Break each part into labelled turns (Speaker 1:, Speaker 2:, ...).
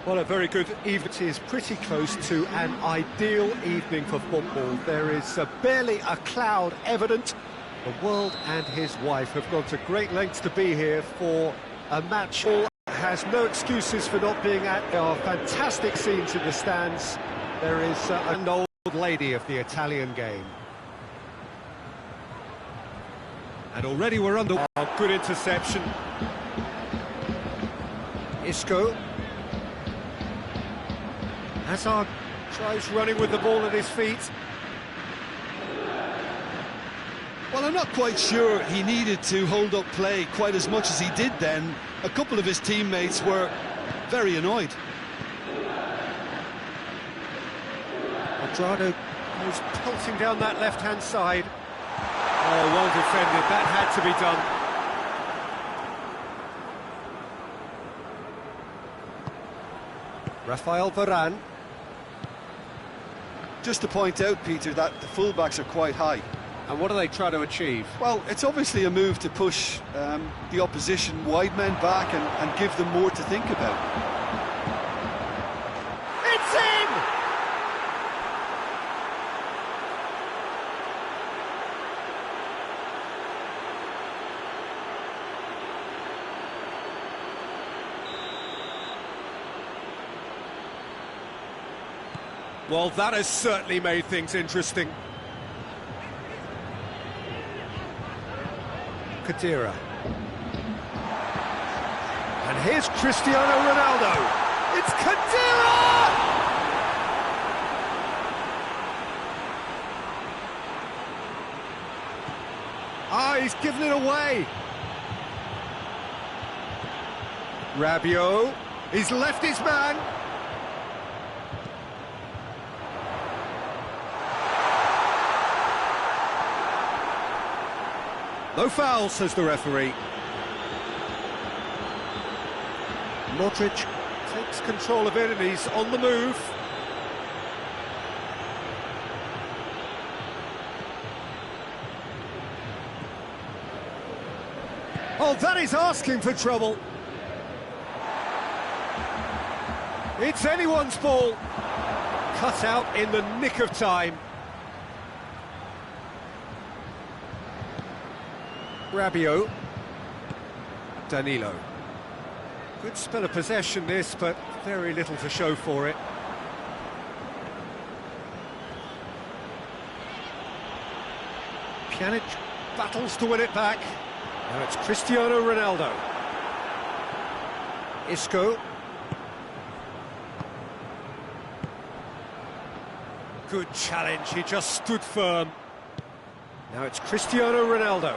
Speaker 1: Well, a very good evening. It is pretty close to an ideal evening for football. There is barely a cloud evident. The world and his wife have gone to great lengths to be here for a match. All has no excuses for not being at. There are fantastic scenes in the stands. There is an old lady of the Italian game. And already we're under. Oh, good interception. Isco. Hazard tries running with the ball at his feet.
Speaker 2: Well, I'm not quite sure he needed to hold up play quite as much as he did then. A couple of his teammates were very annoyed.
Speaker 1: Andrade goes pelting down that left-hand side. Oh, well defended. That had to be done. Rafael Varane.
Speaker 2: Just to point out, Peter, that the fullbacks are quite high.
Speaker 1: And what do they try to achieve?
Speaker 2: Well, it's obviously a move to push the opposition wide men back and give them more to think about.
Speaker 1: It's in! Well, that has certainly made things interesting. Khedira. And here's Cristiano Ronaldo. It's Khedira! He's given it away. Rabiot. He's left his man. No foul, says the referee. Modric takes control of it and he's on the move. Oh, that is asking for trouble. It's anyone's ball. Cut out in the nick of time. Rabiot. Danilo. Good spell of possession this, but very little to show for it. Pjanic battles to win it back. Now it's Cristiano Ronaldo. Isco. Good challenge, he just stood firm. Now it's Cristiano Ronaldo.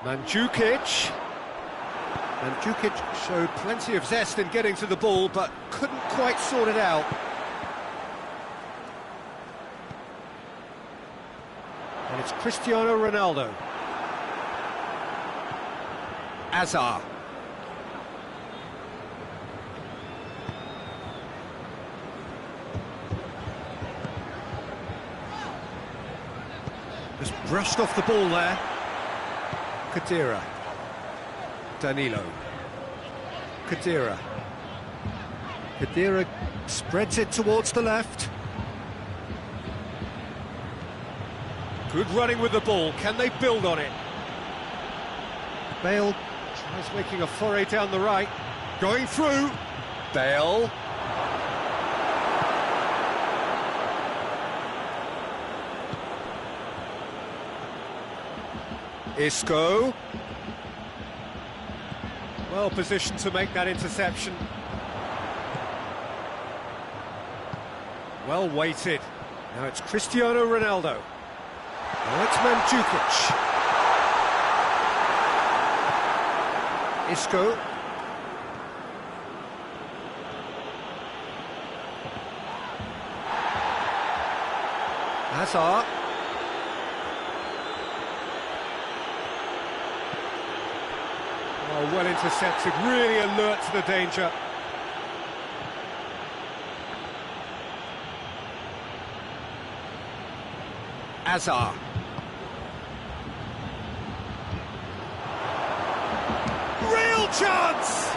Speaker 1: Mandzukic. Mandzukic showed plenty of zest in getting to the ball, but couldn't quite sort it out. And it's Cristiano Ronaldo. Hazard. Just brushed off the ball there. Khedira. Danilo. Khedira. Khedira spreads it towards the left. Good running with the ball. Can they build on it? Bale tries making a foray down the right. Going through. Bale. Isco. Well positioned to make that interception. Well weighted. Now it's Cristiano Ronaldo. Now it's Mandzukic. Isco. Hazard. Oh, well intercepted, really alert to the danger. Hazard. Real chance!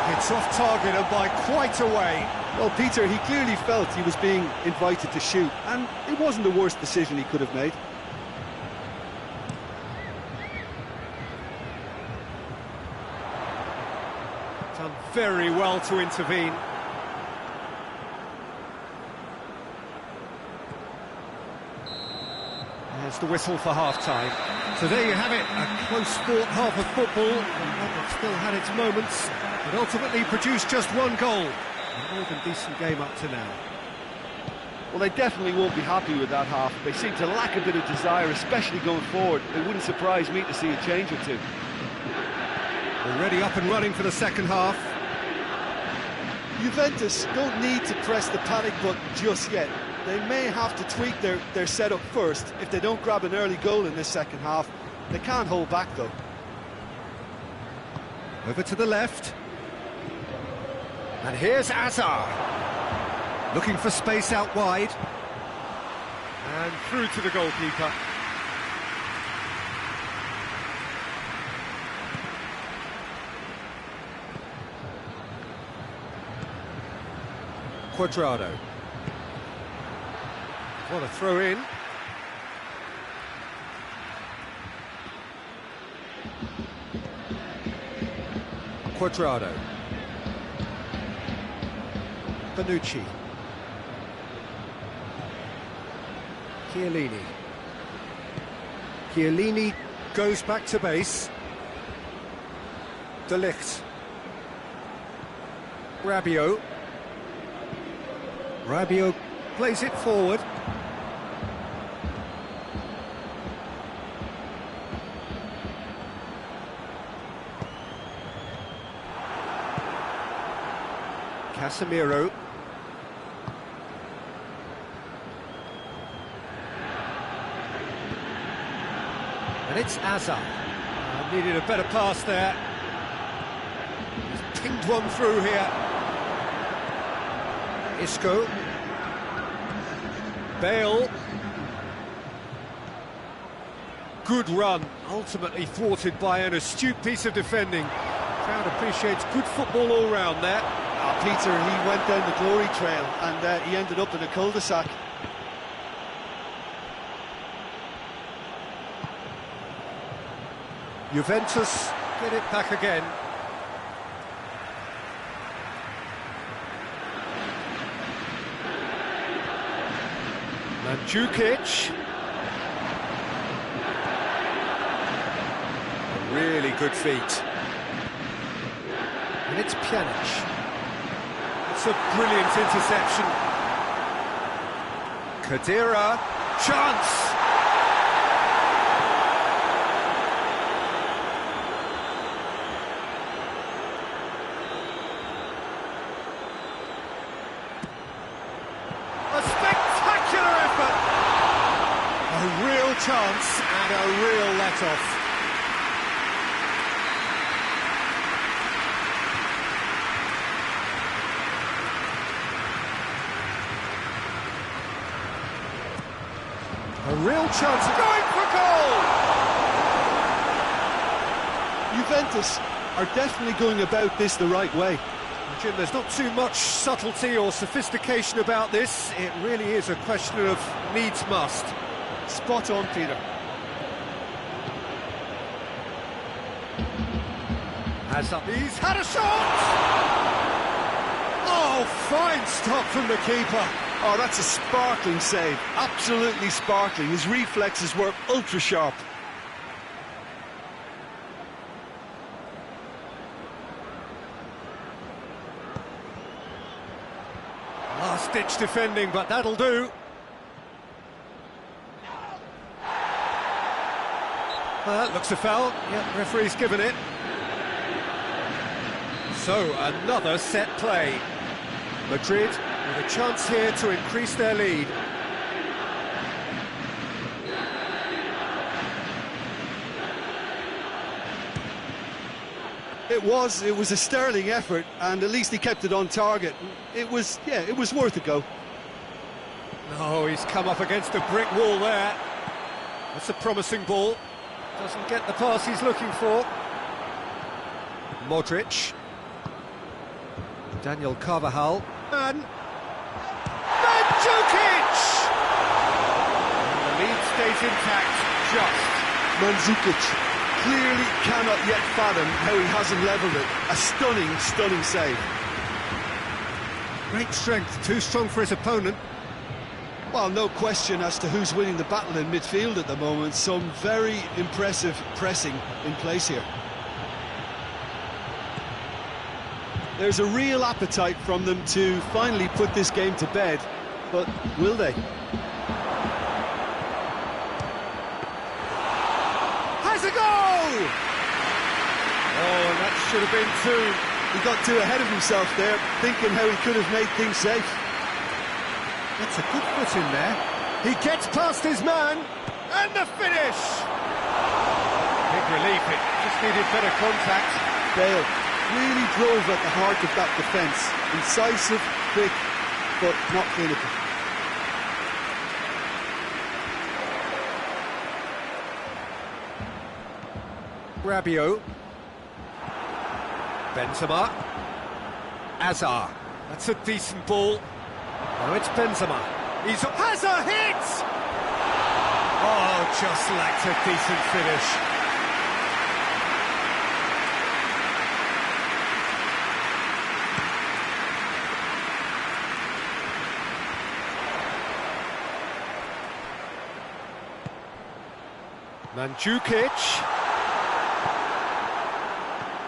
Speaker 1: It's off target and by quite a way.
Speaker 2: Well, Peter, he clearly felt he was being invited to shoot, and it wasn't the worst decision he could have made.
Speaker 1: Done very well to intervene. There's the whistle for half-time. So there you have it, a close-fought half of football, and one that still had its moments, but ultimately produced just one goal. A more than decent game up to now.
Speaker 2: Well, they definitely won't be happy with that half. They seem to lack a bit of desire, especially going forward. It wouldn't surprise me to see a change or two.
Speaker 1: Already up and running for the second half.
Speaker 2: Juventus don't need to press the panic button just yet. They may have to tweak their setup first if they don't grab an early goal in this second half. They can't hold back, though.
Speaker 1: Over to the left. And here's Azar. Looking for space out wide. And through to the goalkeeper. Cuadrado. What a throw in. Cuadrado. Bonucci. Chiellini. Chiellini goes back to base. De Ligt. Rabiot. Rabiot plays it forward. Casemiro. And it's Azar. Needed a better pass there. He's pinged one through here. Isco. Bale. Good run, ultimately thwarted by an astute piece of defending. Crowd appreciates good football all round there.
Speaker 2: Peter, he went down the glory trail and he ended up in a cul-de-sac.
Speaker 1: Juventus get it back again. Mandzukic. Really good feet. And it's Pjanic. It's a brilliant interception. Khedira. Chance! A spectacular effort! A real chance and a real let-off. A real chance of going for goal!
Speaker 2: Juventus are definitely going about this the right way.
Speaker 1: Jim, there's not too much subtlety or sophistication about this. It really is a question of needs must.
Speaker 2: Spot on, Peter.
Speaker 1: He's had a shot! Oh, fine stop from the keeper.
Speaker 2: Oh, that's a sparkling save. Absolutely sparkling. His reflexes were ultra-sharp.
Speaker 1: Last-ditch defending, but that'll do. That looks a foul. Yep, referee's given it. So, another set play. Madrid with a chance here to increase their lead.
Speaker 2: It was a sterling effort, and at least he kept it on target. It was worth a go.
Speaker 1: Oh, he's come up against a brick wall there. That's a promising ball. Doesn't get the pass he's looking for. Modric. Daniel Carvajal. And Mandzukic! And the lead stays intact, just.
Speaker 2: Mandzukic clearly cannot yet fathom how he hasn't levelled it. A stunning, stunning save.
Speaker 1: Great strength, too strong for his opponent.
Speaker 2: Well, no question as to who's winning the battle in midfield at the moment. Some very impressive pressing in place here. There's a real appetite from them to finally put this game to bed, but will they?
Speaker 1: Has a goal! Oh, and that should have been two.
Speaker 2: He got too ahead of himself there, thinking how he could have made things safe.
Speaker 1: That's a good foot in there. He gets past his man, and the finish! Big relief, it just needed better contact.
Speaker 2: Bale really drove at the heart of that defence. Incisive, quick, but not clinical.
Speaker 1: Rabiot. Benzema. Hazard. That's a decent ball. Oh, it's Benzema. Has a hit! Oh, just lacked a decent finish. Mandzukic.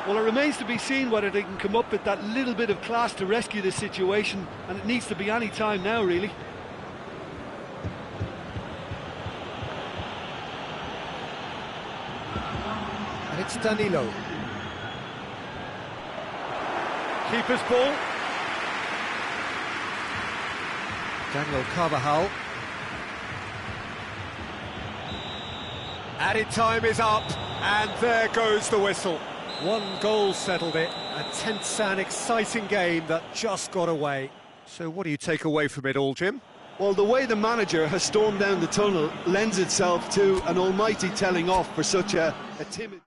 Speaker 2: Well, it remains to be seen whether they can come up with that little bit of class to rescue this situation, and it needs to be any time now, really.
Speaker 1: And it's Danilo. Keeper's ball. Daniel Carvajal. Added time is up, and there goes the whistle. One goal settled it, a tense and exciting game that just got away. So what do you take away from it all, Jim?
Speaker 2: Well, the way the manager has stormed down the tunnel lends itself to an almighty telling off for such a timid...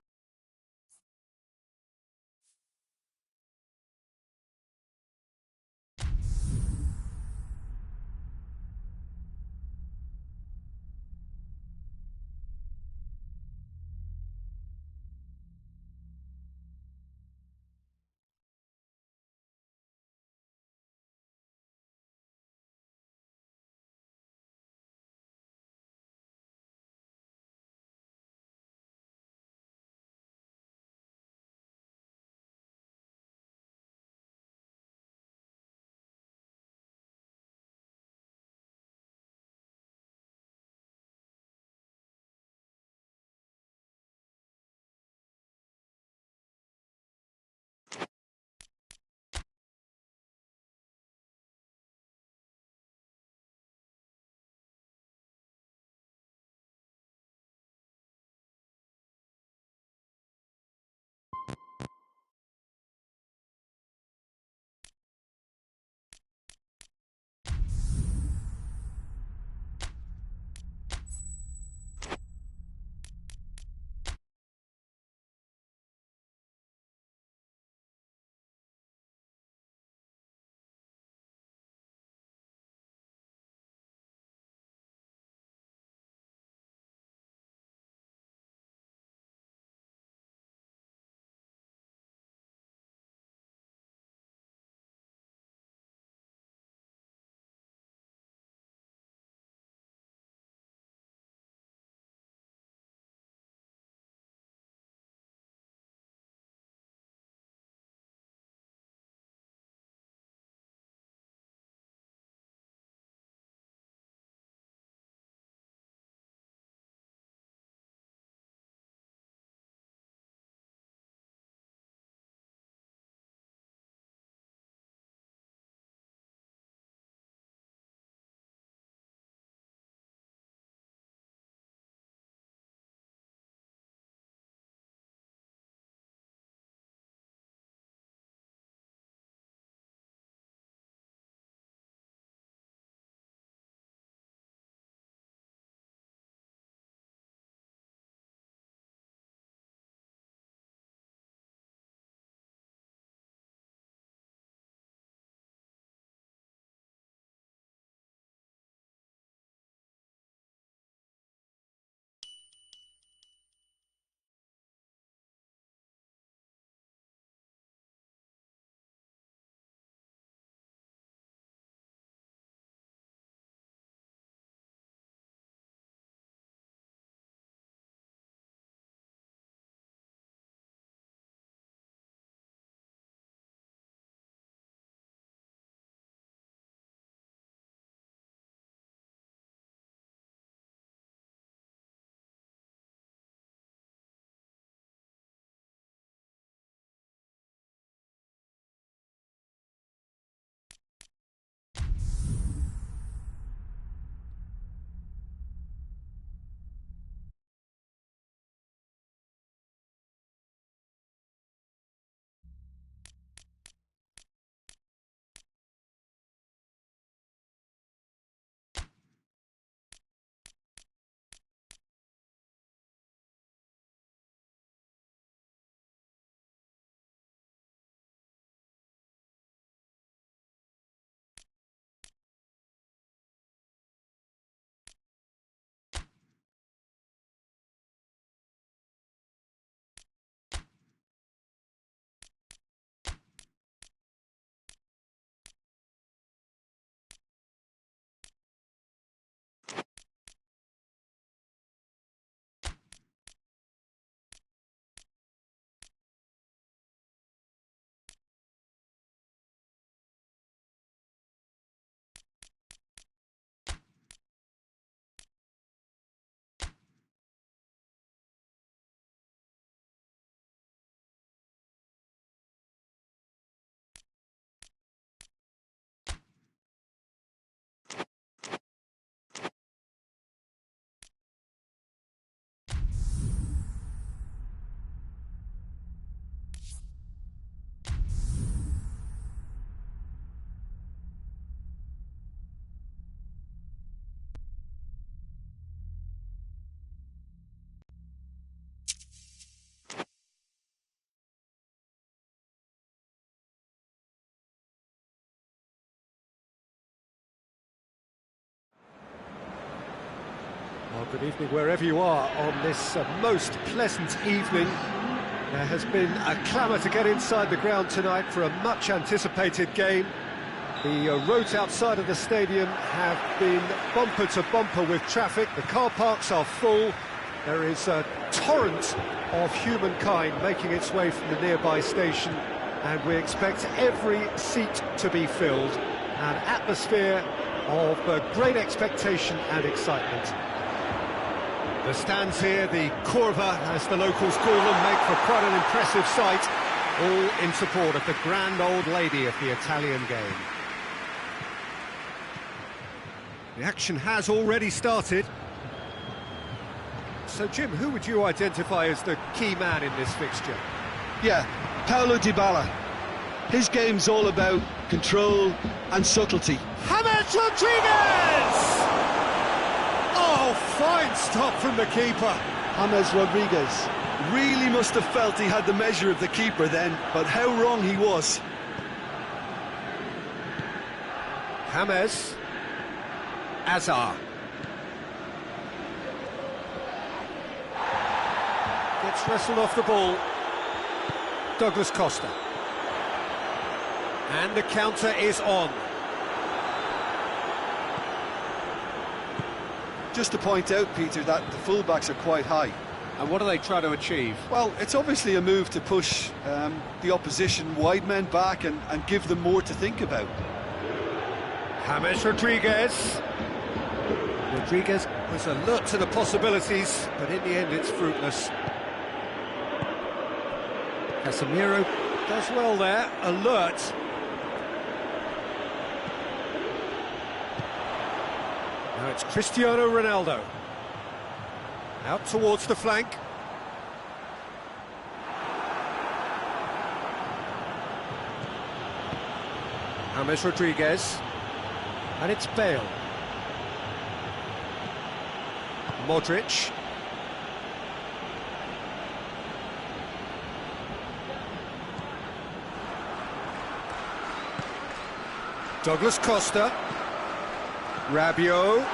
Speaker 1: Good evening wherever you are on this most pleasant evening. There has been a clamour to get inside the ground tonight for a much-anticipated game. The roads outside of the stadium have been bumper to bumper with traffic. The car parks are full. There is a torrent of humankind making its way from the nearby station, and we expect every seat to be filled. An atmosphere of great expectation and excitement. The stands here, the Curva, as the locals call them, make for quite an impressive sight, all in support of the grand old lady of the Italian game. The action has already started. So, Jim, who would you identify as the key man in this fixture?
Speaker 2: Yeah, Paulo Dybala. His game's all about control and subtlety.
Speaker 1: James Rodriguez! Oh, fine stop from the keeper.
Speaker 2: James Rodriguez really must have felt he had the measure of the keeper then, but how wrong he was.
Speaker 1: James. Azar. Gets wrestled off the ball. Gkhnszr. And the counter is on.
Speaker 2: Just to point out, Peter, that the fullbacks are quite high.
Speaker 1: And what do they try to achieve?
Speaker 2: Well, it's obviously a move to push the opposition wide men back and give them more to think about.
Speaker 1: James Rodriguez. Rodriguez was alert to the possibilities, but in the end it's fruitless. Casemiro does well there, alert. Now it's Cristiano Ronaldo. Out towards the flank. James Rodriguez. And it's Bale. Modric. Gkhnszr. Rabiot.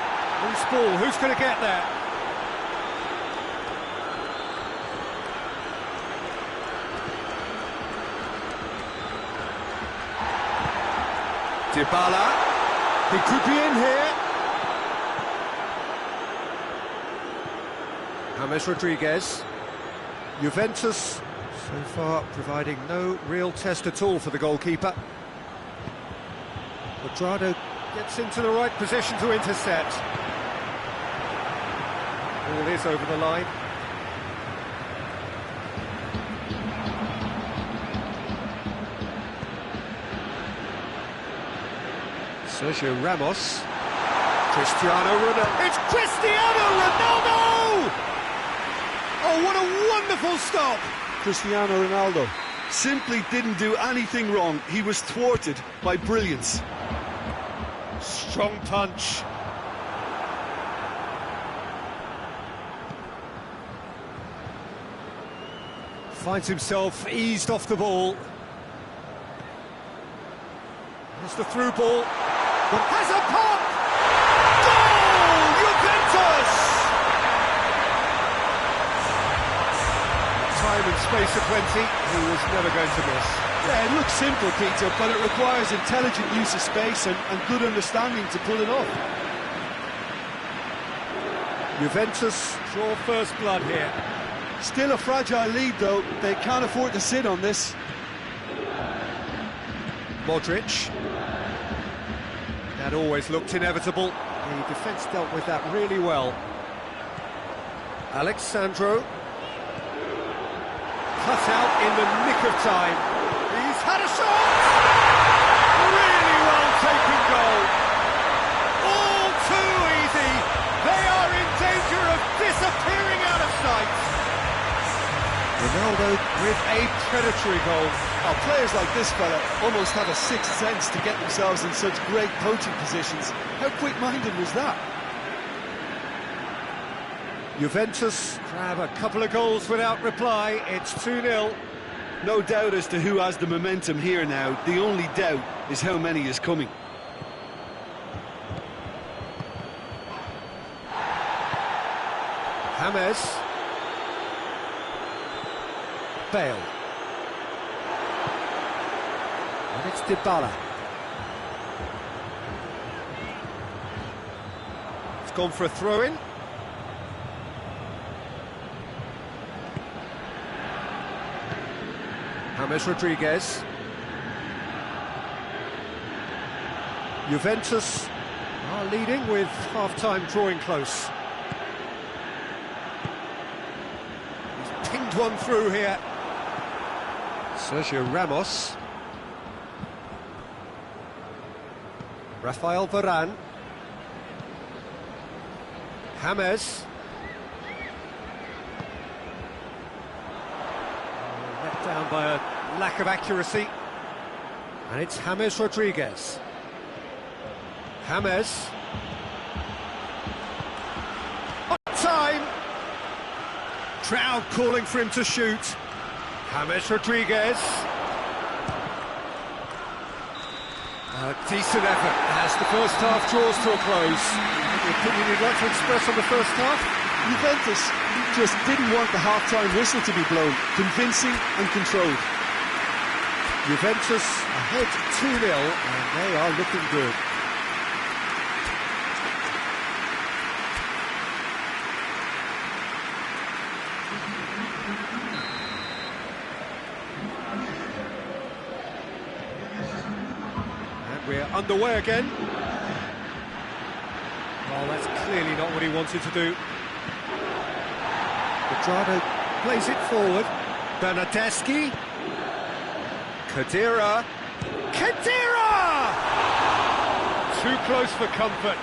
Speaker 1: Loose ball, who's going to get there? Dybala. He could be in here. James Rodriguez. Juventus, so far, providing no real test at all for the goalkeeper. Quadrado gets into the right position to intercept. Ball is over the line. Sergio Ramos. Cristiano Ronaldo. It's Cristiano Ronaldo! Oh, what a wonderful stop!
Speaker 2: Cristiano Ronaldo simply didn't do anything wrong. He was thwarted by brilliance.
Speaker 1: Strong punch. Finds himself eased off the ball. There's the through ball. But has a pop! Goal! Juventus! Time and space aplenty, he was never going to miss.
Speaker 2: Yeah, it looks simple, Peter, but it requires intelligent use of space and good understanding to pull it off.
Speaker 1: Juventus draw first blood here.
Speaker 2: Still a fragile lead, though. They can't afford to sit on this.
Speaker 1: Modric. That always looked inevitable. The defence dealt with that really well. Alexandro. Cut out in the nick of time. He's had a shot! Really well taken goal. All too easy. They are in danger of disappearing out of sight. Ronaldo with a predatory goal.
Speaker 2: Now, players like this fella almost have a sixth sense to get themselves in such great poaching positions. How quick-minded was that?
Speaker 1: Juventus grab a couple of goals without reply. It's 2-0.
Speaker 2: No doubt as to who has the momentum here now. The only doubt is how many is coming.
Speaker 1: James. Bale. And it's Dybala. It's gone for a throw-in. James Rodriguez. Juventus are leading with half-time drawing close. He's pinged one through here. Sergio Ramos. Rafael Varane. James. Let down by a lack of accuracy. And it's James Rodriguez. James. On time. Crowd calling for him to shoot. James Rodriguez. A decent effort as the first half draws to a close. The opinion you'd like to express on the first half?
Speaker 2: Juventus just didn't want the half-time whistle to be blown. Convincing and controlled.
Speaker 1: Juventus ahead 2-0 and they are looking good. We're underway again. Well, that's clearly not what he wanted to do. Quadrado plays it forward. Bernardeschi. Khedira. Khedira! Too close for comfort.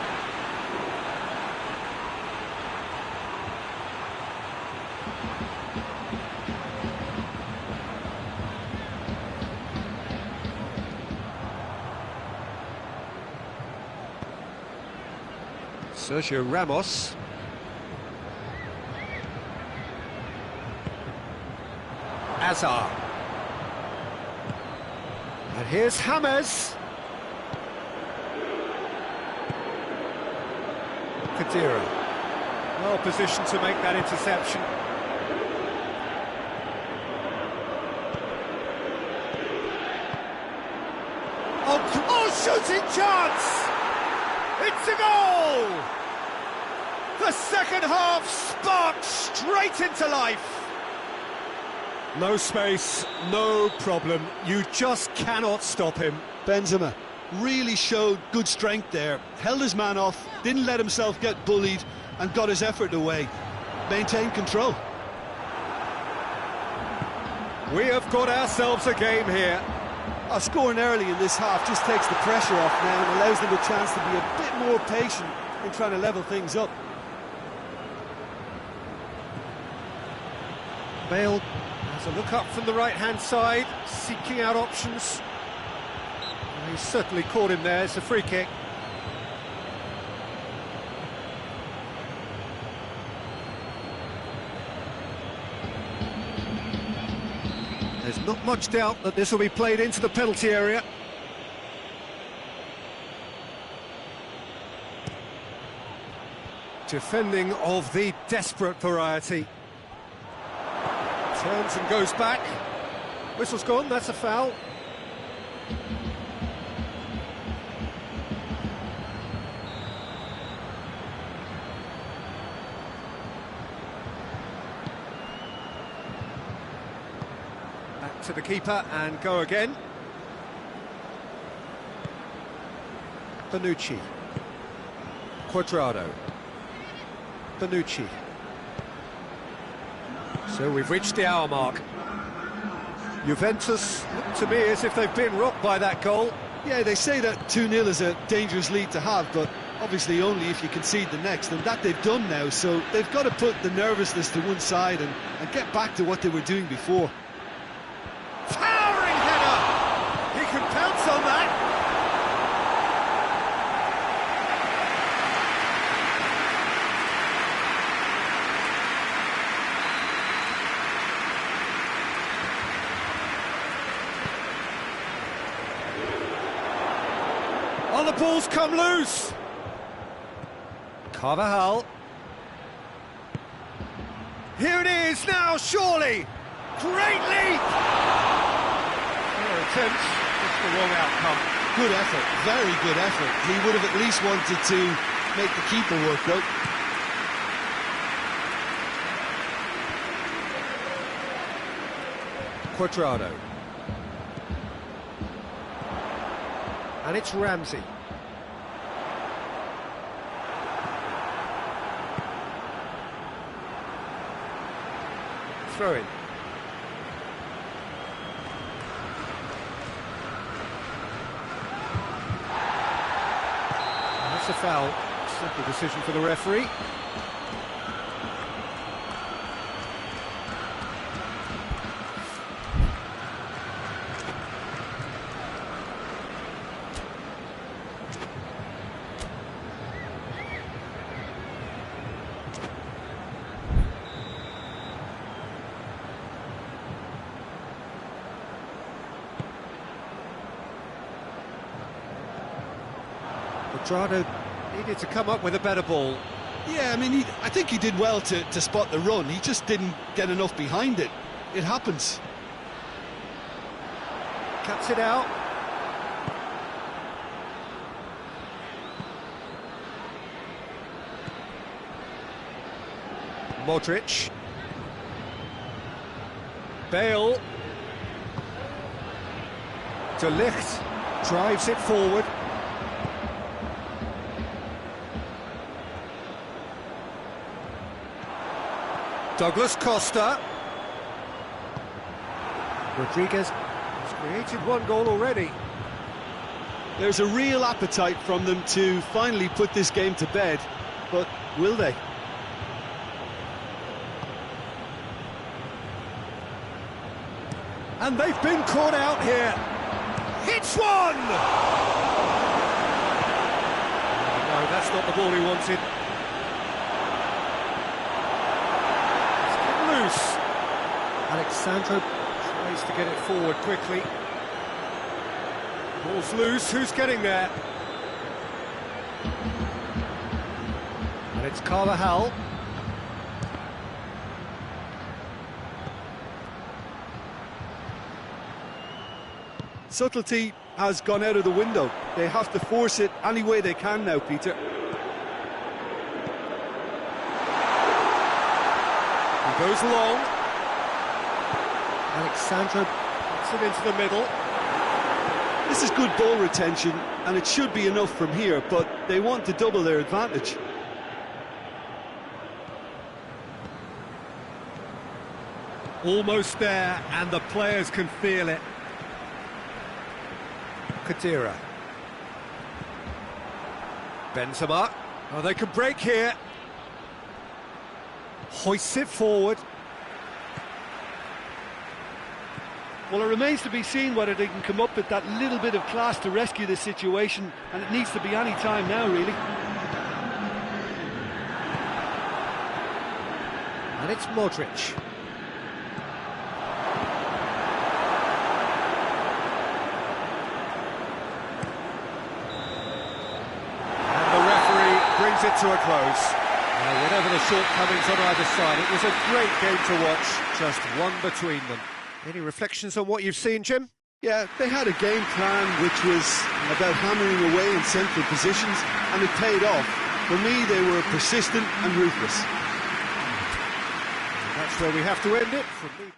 Speaker 1: Sergio Ramos. Azar. And here's James. Khedira. Well positioned to make that interception. Oh, shooting chance! It's a goal! The second half sparked straight into life. No space, no problem. You just cannot stop him.
Speaker 2: Benzema really showed good strength there. Held his man off, didn't let himself get bullied, and got his effort away. Maintained control.
Speaker 1: We have got ourselves a game here.
Speaker 2: Scoring early in this half just takes the pressure off now and allows them a chance to be a bit more patient in trying to level things up.
Speaker 1: Bale has a look up from the right-hand side, seeking out options. Well, he's certainly caught him there. It's a free kick. There's not much doubt that this will be played into the penalty area. Defending of the desperate variety. Turns and goes back. Whistle's gone, that's a foul. Back to the keeper and go again. Bonucci. Quadrado. Bonucci. So we've reached the hour mark. Juventus look to me as if they've been rocked by that goal.
Speaker 2: Yeah, they say that 2-0 is a dangerous lead to have, but obviously only if you concede the next, and that they've done now, so they've got to put the nervousness to one side and get back to what they were doing before.
Speaker 1: Towering header! He can pounce on that. Oh, the ball's come loose. Carvajal. Here it is now, surely! Great leap! Attempts, just the wrong outcome.
Speaker 2: Good effort, very good effort. He would have at least wanted to make the keeper work, though.
Speaker 1: Cuadrado. And it's Ramsey. Throw in. That's a foul. Simple decision for the referee. Cuadrado needed to come up with a better ball.
Speaker 2: Yeah, I mean, I think he did well to spot the run. He just didn't get enough behind it. It happens.
Speaker 1: Cuts it out. Modric. Bale. De Ligt drives it forward. Douglas Costa. Rodriguez has created one goal already.
Speaker 2: There's a real appetite from them to finally put this game to bed, but will they?
Speaker 1: And they've been caught out here. Hits one! No, that's not the ball he wanted. Loose. Alexandro tries to get it forward quickly. Ball's loose, who's getting there? And it's Carvajal.
Speaker 2: Subtlety has gone out of the window. They have to force it any way they can now, Peter.
Speaker 1: Goes long. Alexandro puts it into the middle.
Speaker 2: This is good ball retention, and it should be enough from here, but they want to double their advantage.
Speaker 1: Almost there, and the players can feel it. Khedira. Benzema. Oh, they can break here. Hoists it forward.
Speaker 2: Well, it remains to be seen whether they can come up with that little bit of class to rescue this situation, and it needs to be any time now, really.
Speaker 1: And it's Modric. And the referee brings it to a close. Whatever the shortcomings on either side, it was a great game to watch, just one between them. Any reflections on what you've seen, Jim?
Speaker 2: Yeah, they had a game plan which was about hammering away in central positions, and it paid off. For me, they were persistent and ruthless.
Speaker 1: And that's where we have to end it. From me.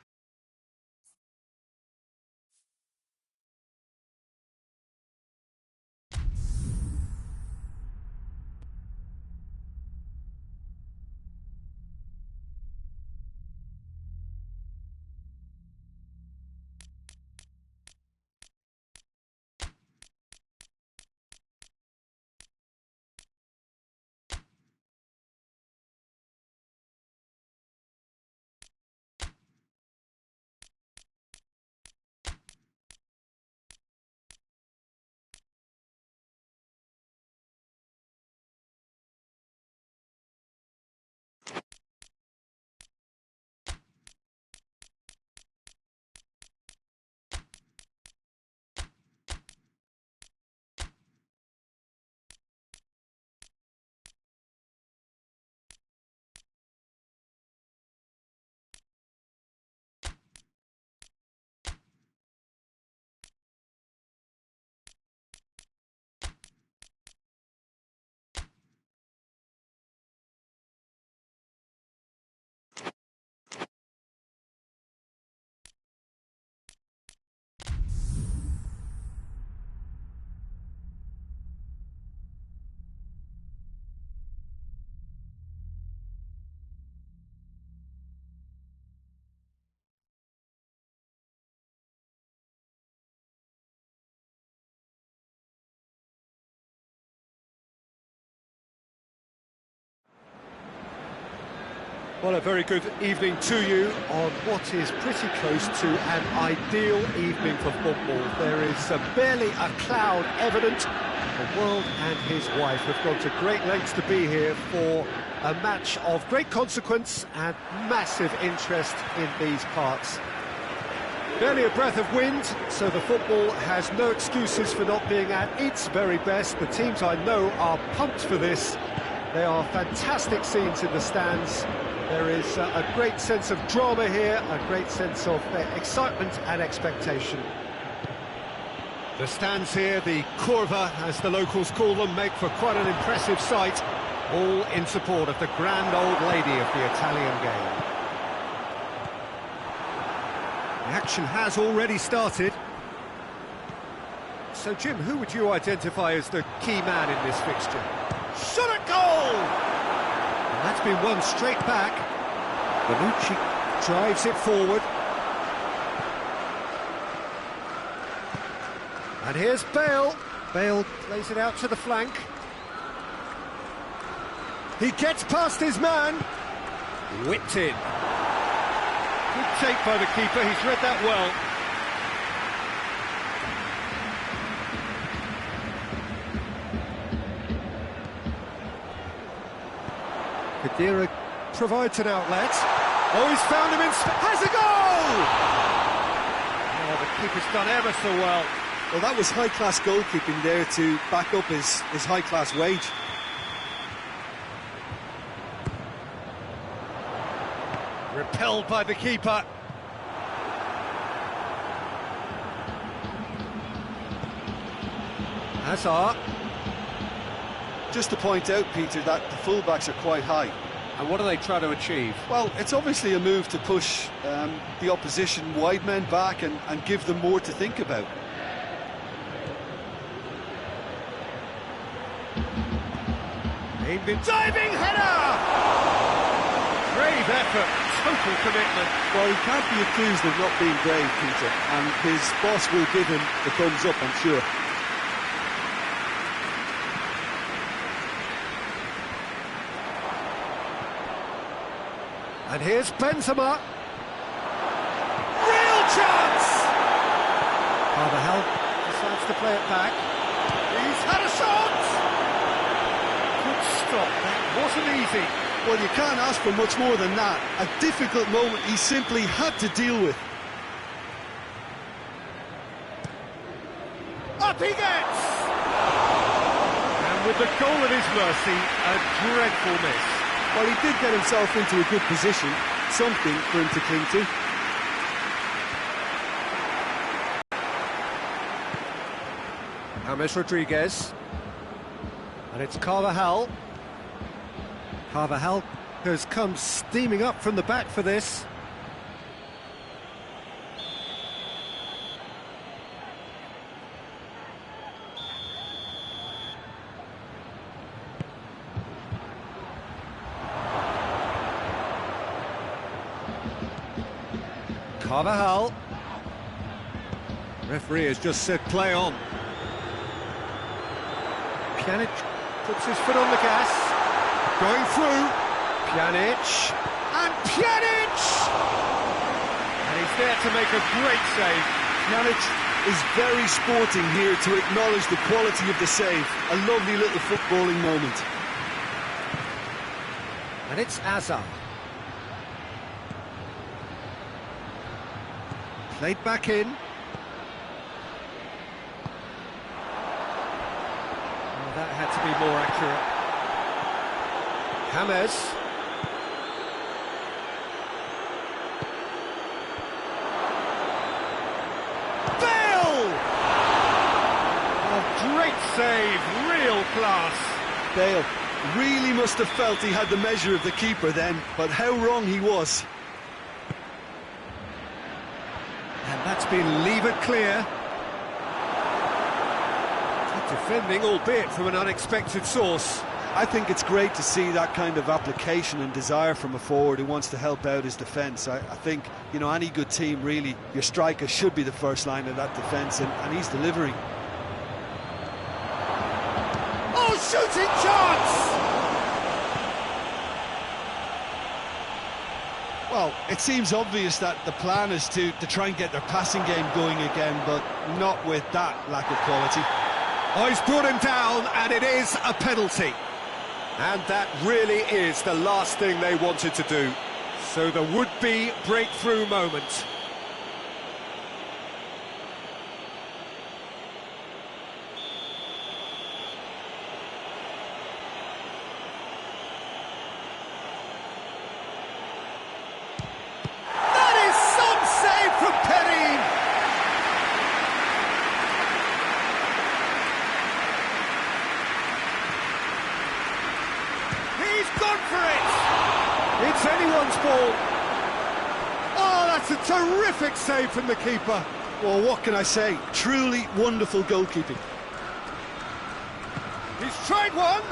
Speaker 1: Well, a very good evening to you on what is pretty close to an ideal evening for football. There is barely a cloud evident. The world and his wife have gone to great lengths to be here for a match of great consequence and massive interest in these parts. Barely a breath of wind, so the football has no excuses for not being at its very best. The teams I know are pumped for this. There are fantastic scenes in the stands. There is a great sense of drama here, a great sense of excitement and expectation. The stands here, the curva, as the locals call them, make for quite an impressive sight, all in support of the grand old lady of the Italian game. The action has already started. So, Jim, who would you identify as the key man in this fixture? Shot at goal! And that's been won straight back. Bonucci drives it forward. And here's Bale. Bale plays it out to the flank. He gets past his man. Whipped in. Good take by the keeper, he's read that well. Khedira provides an outlet. Oh, he's found him in... has a goal! Oh, the keeper's done ever so well.
Speaker 2: Well, that was high-class goalkeeping there to back up his high-class wage.
Speaker 1: Repelled by the keeper. Hazard.
Speaker 2: Just to point out, Peter, that the fullbacks are quite high.
Speaker 1: And what do they try to achieve?
Speaker 2: Well, it's obviously a move to push the opposition wide men back and give them more to think about.
Speaker 1: Aimed in, diving header! Brave effort, total commitment.
Speaker 2: Well, he can't be accused of not being brave, Peter, and his boss will give him the thumbs up, I'm sure.
Speaker 1: And here's Benzema. Real chance! Carvajal decides to play it back. He's had a shot! Good stop, that wasn't easy.
Speaker 2: Well, you can't ask for much more than that. A difficult moment he simply had to deal with.
Speaker 1: Up he gets! And with the goal at his mercy, a dreadful miss.
Speaker 2: Well, he did get himself into a good position, something for him to cling to.
Speaker 1: James Rodriguez. And it's Carvajal. Carvajal has come steaming up from the back for this. Carvajal. Referee has just said play on. Pjanic puts his foot on the gas. Going through. Pjanic. And Pjanic! And he's there to make a great save.
Speaker 2: Pjanic is very sporting here to acknowledge the quality of the save. A lovely little footballing moment.
Speaker 1: And it's Hazard. Played back in. Oh, that had to be more accurate. James. Bale! Oh, great save, real class.
Speaker 2: Bale really must have felt he had the measure of the keeper then, but how wrong he was.
Speaker 1: And that's been levered clear. Good defending, albeit from an unexpected source.
Speaker 2: I think it's great to see that kind of application and desire from a forward who wants to help out his defence. I think, you know, any good team, really, your striker should be the first line of that defence, and he's delivering.
Speaker 1: Oh, shooting chance!
Speaker 2: Well, it seems obvious that the plan is to try and get their passing game going again, but not with that lack of quality.
Speaker 1: Oh, he's brought him down, and it is a penalty. And that really is the last thing they wanted to do. So the would-be breakthrough moment. Gone for it! It's anyone's ball. Oh, that's a terrific save from the keeper.
Speaker 2: Well, what can I say? Truly wonderful goalkeeping.
Speaker 1: He's tried one!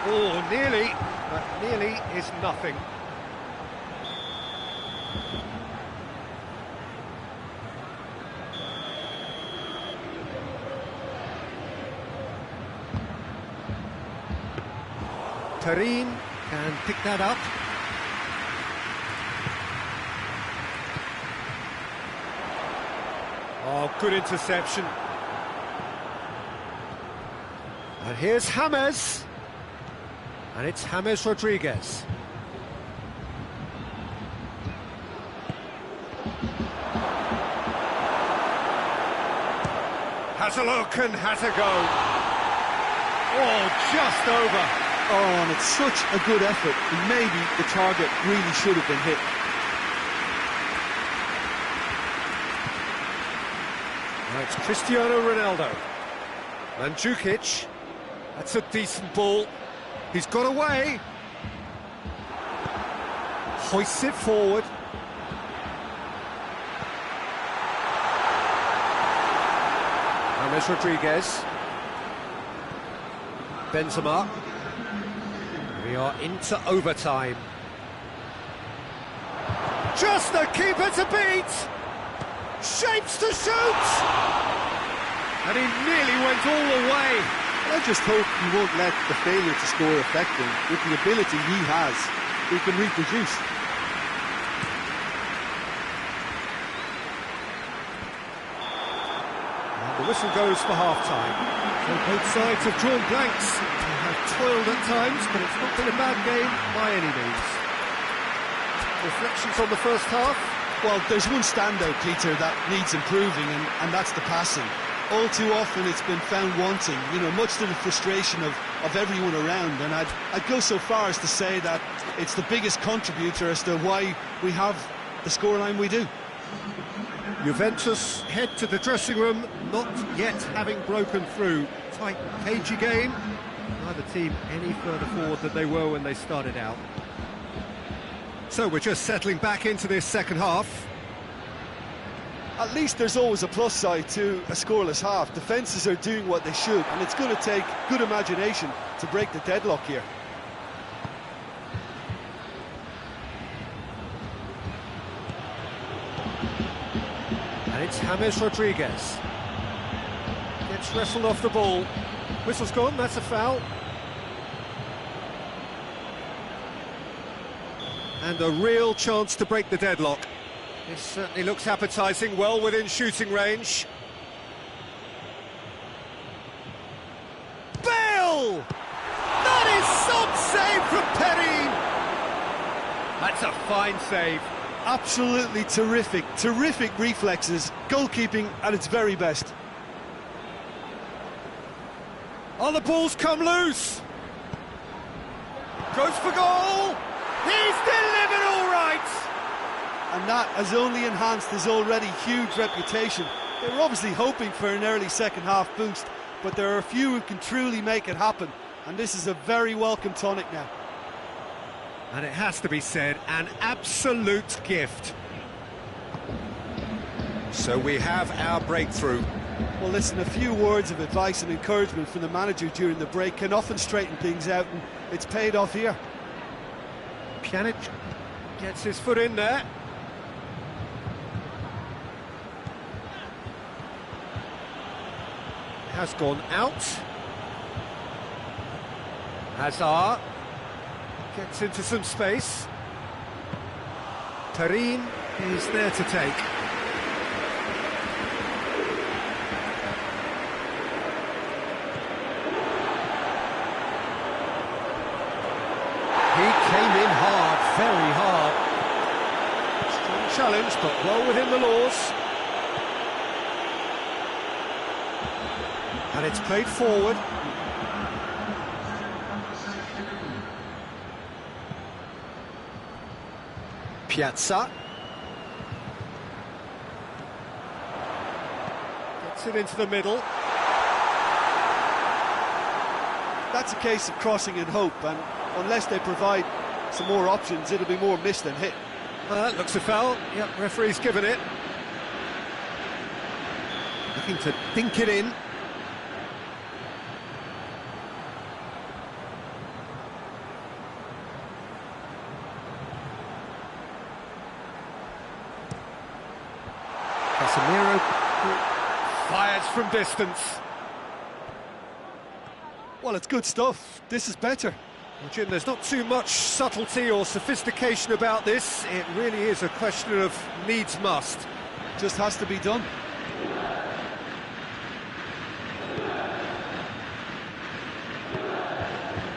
Speaker 1: Oh, nearly, but nearly is nothing. Tarim can pick that up. Oh, good interception. And here's James. And it's James Rodriguez. Has a look and has a go. Oh, just over.
Speaker 2: Oh, and it's such a good effort. Maybe the target really should have been hit.
Speaker 1: Now it's Cristiano Ronaldo. Mandzukic. That's a decent ball. He's got away. Hoists it forward. James Rodriguez. Benzema. We are into overtime. Just the keeper to beat! Shapes to shoot! And he nearly went all the way.
Speaker 2: I just hope he won't let the failure to score affect him. With the ability he has, he can reproduce.
Speaker 1: And the whistle goes for half-time. So both sides have drawn blanks. Toiled at times, but it's not been a bad game by any means. Reflections on the first half?
Speaker 2: Well, there's one standout, Peter, that needs improving, and that's the passing. All too often it's been found wanting, you know, much to the frustration of everyone around, and I'd go so far as to say that it's the biggest contributor as to why we have the scoreline we do.
Speaker 1: Juventus head to the dressing room, not yet having broken through. Tight, cagey game. Neither team any further forward than they were when they started out. So we're just settling back into this second half.
Speaker 2: At least there's always a plus side to a scoreless half. Defences are doing what they should, and it's going to take good imagination to break the deadlock here.
Speaker 1: And it's James Rodriguez. Gets wrestled off the ball. Whistle's gone, that's a foul. And a real chance to break the deadlock. This certainly looks appetising, well within shooting range. Bale! That is some save from Perrin! That's a fine save.
Speaker 2: Absolutely terrific, terrific reflexes, goalkeeping at its very best.
Speaker 1: Oh, the ball's come loose. Goes for goal. He's delivered all right.
Speaker 2: And that has only enhanced his already huge reputation. They were obviously hoping for an early second half boost, but there are a few who can truly make it happen. And this is a very welcome tonic now.
Speaker 1: And it has to be said, an absolute gift. So we have our breakthrough.
Speaker 2: Well, listen, a few words of advice and encouragement from the manager during the break can often straighten things out, and it's paid off here.
Speaker 1: Pjanic gets his foot in there. Has gone out. Hazard gets into some space. Perrine is there to take. He came in hard, very hard. Strong challenge, but well within the laws. And it's played forward. Piazza. Gets it into the middle.
Speaker 2: That's a case of crossing in hope, and unless they provide some more options, it'll be more miss than hit.
Speaker 1: That looks a foul. Yep, referee's given it. Looking to dink it in. Casemiro fires from distance.
Speaker 2: Well, it's good stuff. This is better.
Speaker 1: Well, Jim, there's not too much subtlety or sophistication about this. It really is a question of needs must.
Speaker 2: Just has to be done.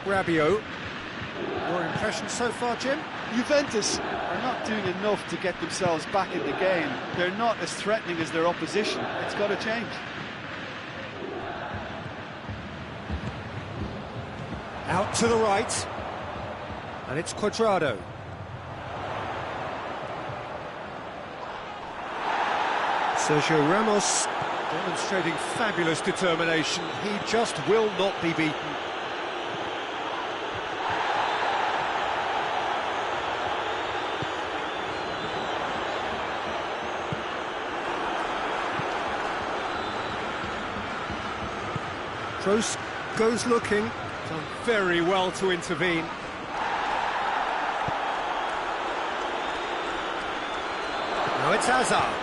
Speaker 1: Rabiot. Your impression so far, Jim?
Speaker 2: Juventus are not doing enough to get themselves back in the game. They're not as threatening as their opposition. It's got to change.
Speaker 1: Out to the right. And it's Cuadrado. Sergio Ramos demonstrating fabulous determination. He just will not be beaten. Kroos goes looking, done very well to intervene. Now it's Hazard.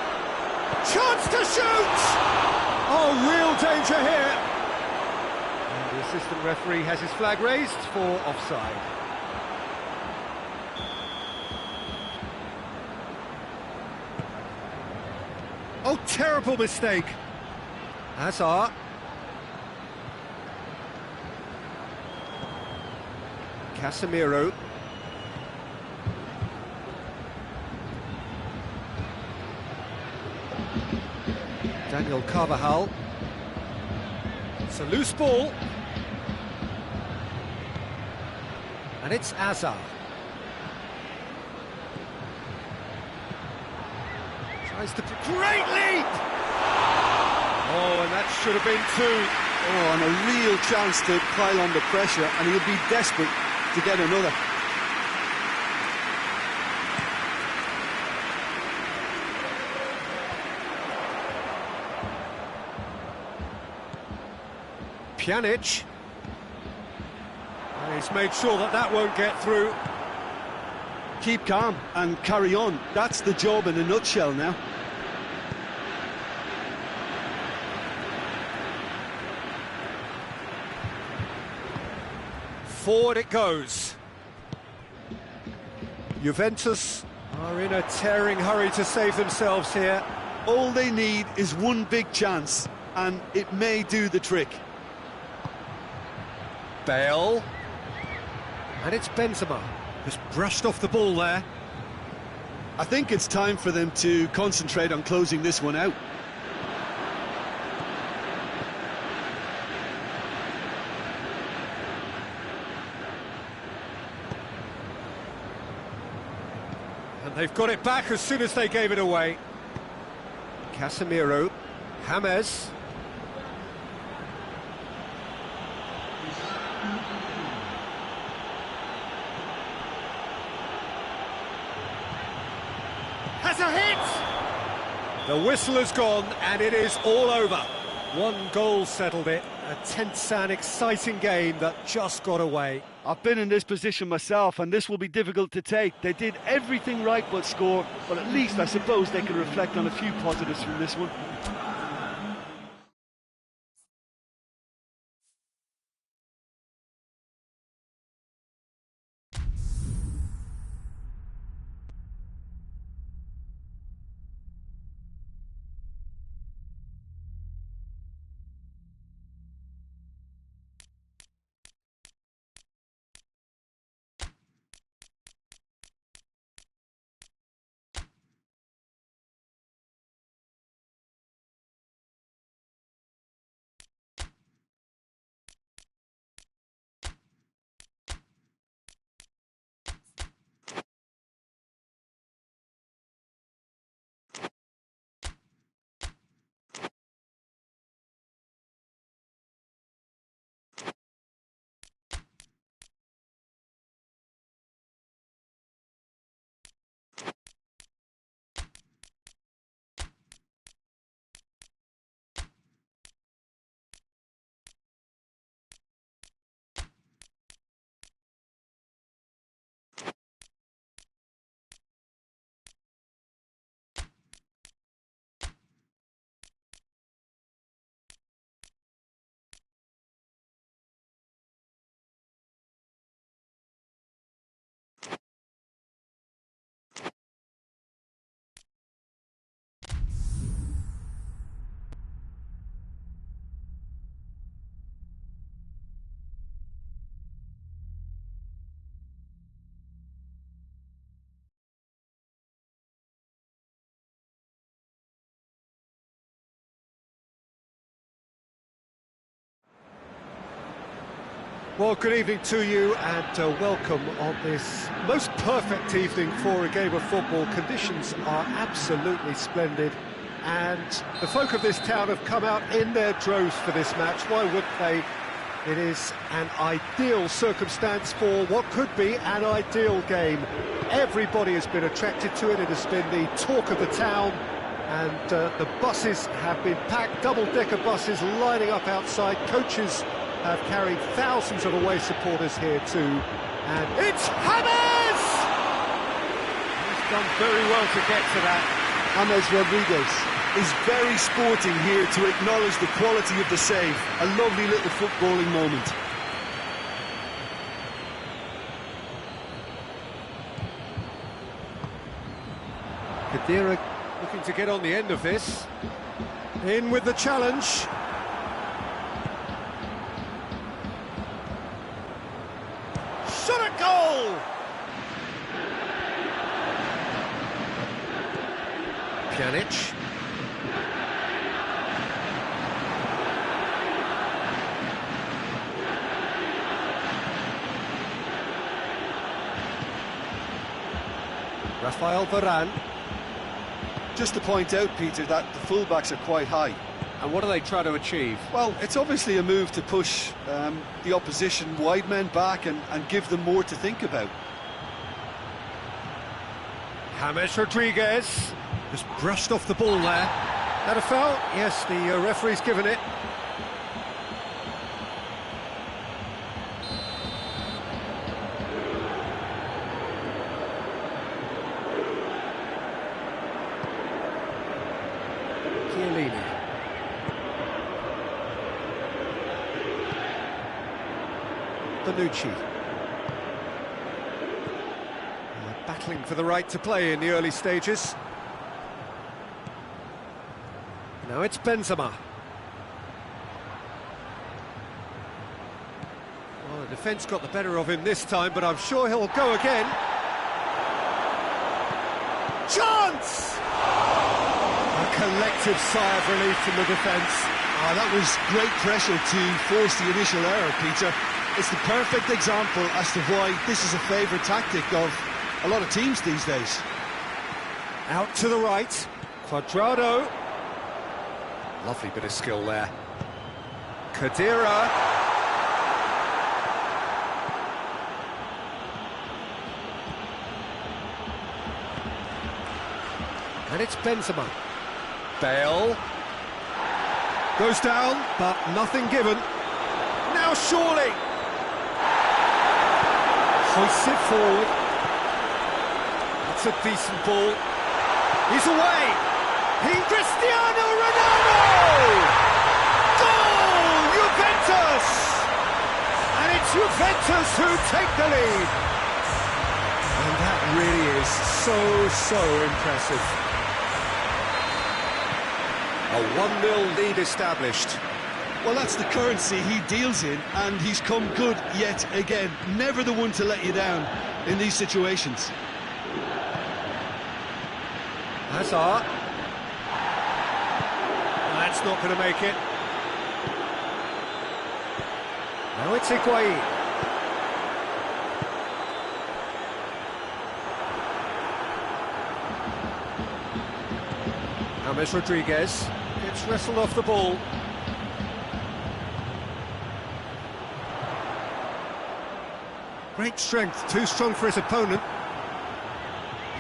Speaker 1: Chance to shoot! Oh, real danger here. And the assistant referee has his flag raised for offside. Oh, terrible mistake. Hazard. Casemiro. Daniel Carvajal. It's a loose ball. And it's Hazard. Tries to... Great leap! Oh, and that should have been two.
Speaker 2: Oh, and a real chance to pile on the pressure, and he'll be desperate to get another.
Speaker 1: Pjanic. And he's made sure that that won't get through.
Speaker 2: Keep calm and carry on. That's the job in a nutshell now.
Speaker 1: Forward it goes. Juventus are in a tearing hurry to save themselves here.
Speaker 2: All they need is one big chance, and it may do the trick.
Speaker 1: Bale. And it's Benzema, who's brushed off the ball there.
Speaker 2: I think it's time for them to concentrate on closing this one out.
Speaker 1: And they've got it back as soon as they gave it away. Casemiro. James. Has a hit! The whistle has gone and it is all over. One goal settled it. A tense and exciting game that just got away.
Speaker 2: I've been in this position myself, and this will be difficult to take. They did everything right but score, but at least I suppose they can reflect on a few positives from this one.
Speaker 1: Well, good evening to you and welcome on this most perfect evening for a game of football. Conditions are absolutely splendid and the folk of this town have come out in their droves for this match. Why would they? It is an ideal circumstance for what could be an ideal game. Everybody has been attracted to it. It has been the talk of the town, and the buses have been packed, double-decker buses lining up outside. Coaches have carried thousands of away supporters here too, and it's James! He's done very well to get to that.
Speaker 2: James Rodriguez is very sporting here to acknowledge the quality of the save. A lovely little footballing moment.
Speaker 1: Gkhnszr looking to get on the end of this. In with the challenge. Shot at goal! Pjanic. Rafael Varane.
Speaker 2: Just to point out, Peter, that the fullbacks are quite high.
Speaker 1: And what do they try to achieve?
Speaker 2: Well, it's obviously a move to push the opposition wide men back and give them more to think about.
Speaker 1: James Rodriguez just brushed off the ball there. That a foul? Yes, the referee's given it. Bonucci. Battling for the right to play in the early stages. Now it's Benzema. Well, the defence got the better of him this time, but I'm sure he'll go again. Chance! A collective sigh of relief from the defence.
Speaker 2: Oh, that was great pressure to force the initial error, Peter. It's the perfect example as to why this is a favourite tactic of a lot of teams these days.
Speaker 1: Out to the right, Cuadrado. Lovely bit of skill there. Khedira. And it's Benzema. Bale. Goes down, but nothing given. Now surely. Hoists it forward. It's a decent ball. He's away. Cristiano Ronaldo! Goal! Juventus! And it's Juventus who take the lead. And that really is so impressive. A 1-0 lead established.
Speaker 2: Well, that's the currency he deals in, and he's come good yet again. Never the one to let you down in these situations.
Speaker 1: Hazard. That's not going to make it. Now it's Higuain. James Rodriguez gets wrestled off the ball. Great strength, too strong for his opponent.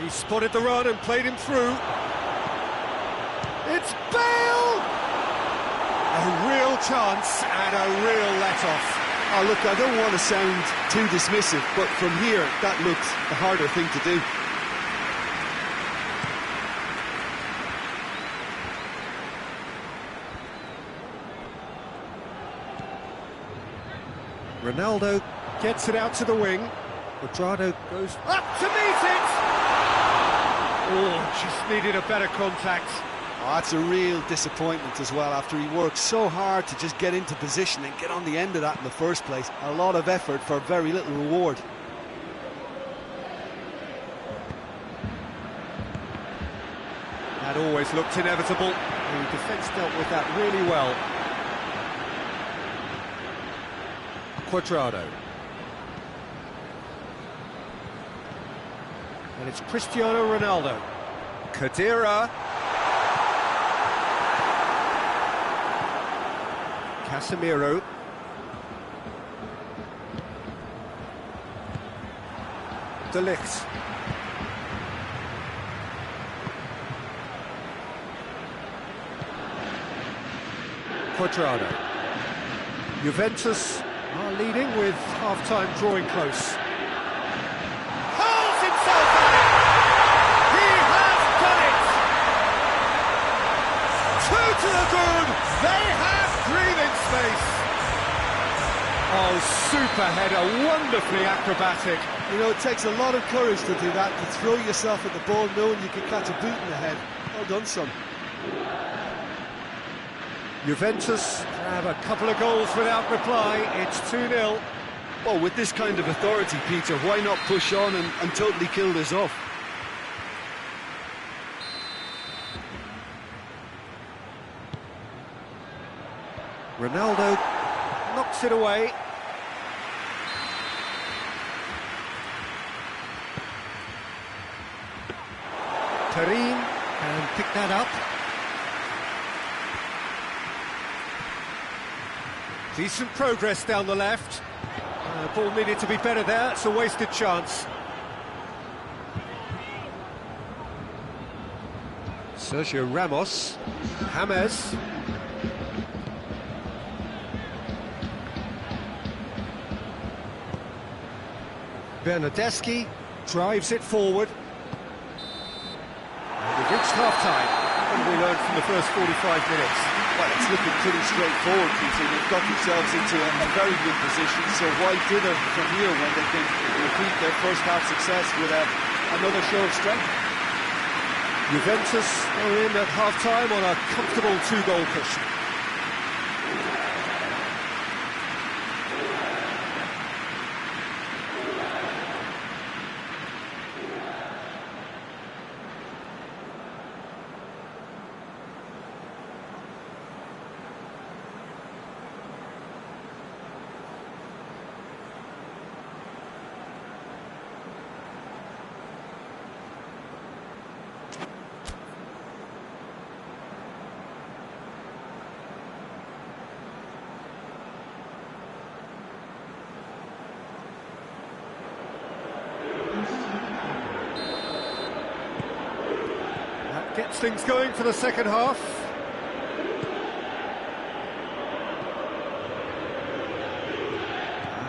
Speaker 1: He spotted the run and played him through. It's Bale! A real chance and a real let-off.
Speaker 2: Oh, look, I don't want to sound too dismissive, but from here, that looked the harder thing to do.
Speaker 1: Ronaldo gets it out to the wing. Cuadrado goes up to meet it! Oh, just needed a better contact.
Speaker 2: Oh, that's a real disappointment as well, after he worked so hard to just get into position and get on the end of that in the first place. A lot of effort for very little reward.
Speaker 1: That always looked inevitable. The defence dealt with that really well. Cuadrado. And it's Cristiano Ronaldo. Khedira. Casemiro. De Ligt. Cuadrado. Juventus are leading with half-time drawing close. Hurls himself at it! He has done it! 2 to the good! They have breathing space! Oh, super header, wonderfully acrobatic.
Speaker 2: You know, it takes a lot of courage to do that, to throw yourself at the ball knowing you can catch a boot in the head. Well done, son.
Speaker 1: Juventus have a couple of goals without reply. It's 2-0.
Speaker 2: Well, with this kind of authority, Peter, why not push on and totally kill this off?
Speaker 1: Ronaldo knocks it away. Karim can pick that up. Decent progress down the left. Ball needed to be better there. It's a wasted chance. Sergio Ramos. James. Bernardeschi drives it forward. And we've reached half-time. What have we learned from the first 45 minutes?
Speaker 2: Well, it's looking pretty straightforward, Peter. They've got themselves into a very good position, so why dither from here when they can repeat their first half success with another show of strength?
Speaker 1: Juventus are in at half-time on a comfortable 2-goal cushion. Gets things going for the second half.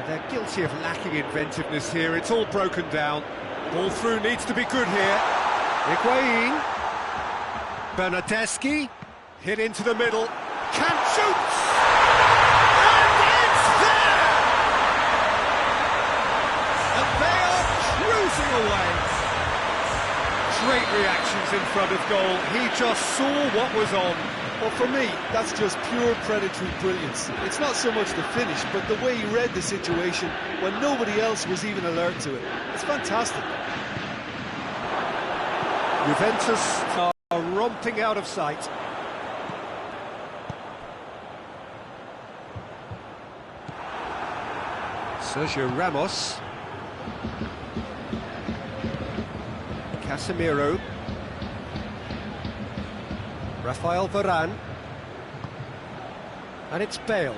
Speaker 1: They're guilty of lacking inventiveness here. It's all broken down. Ball through needs to be good here. Higuain. Bernardeschi. Hit into the middle. Can shoot! And it's there! And they are cruising away. Great reactions in front of goal. He just saw what was on.
Speaker 2: Well, for me, that's just pure predatory brilliance. It's not so much the finish, but the way he read the situation when nobody else was even alert to it. It's fantastic.
Speaker 1: Juventus are romping out of sight. Sergio Ramos. Casemiro. Rafael Varane. And it's Bale.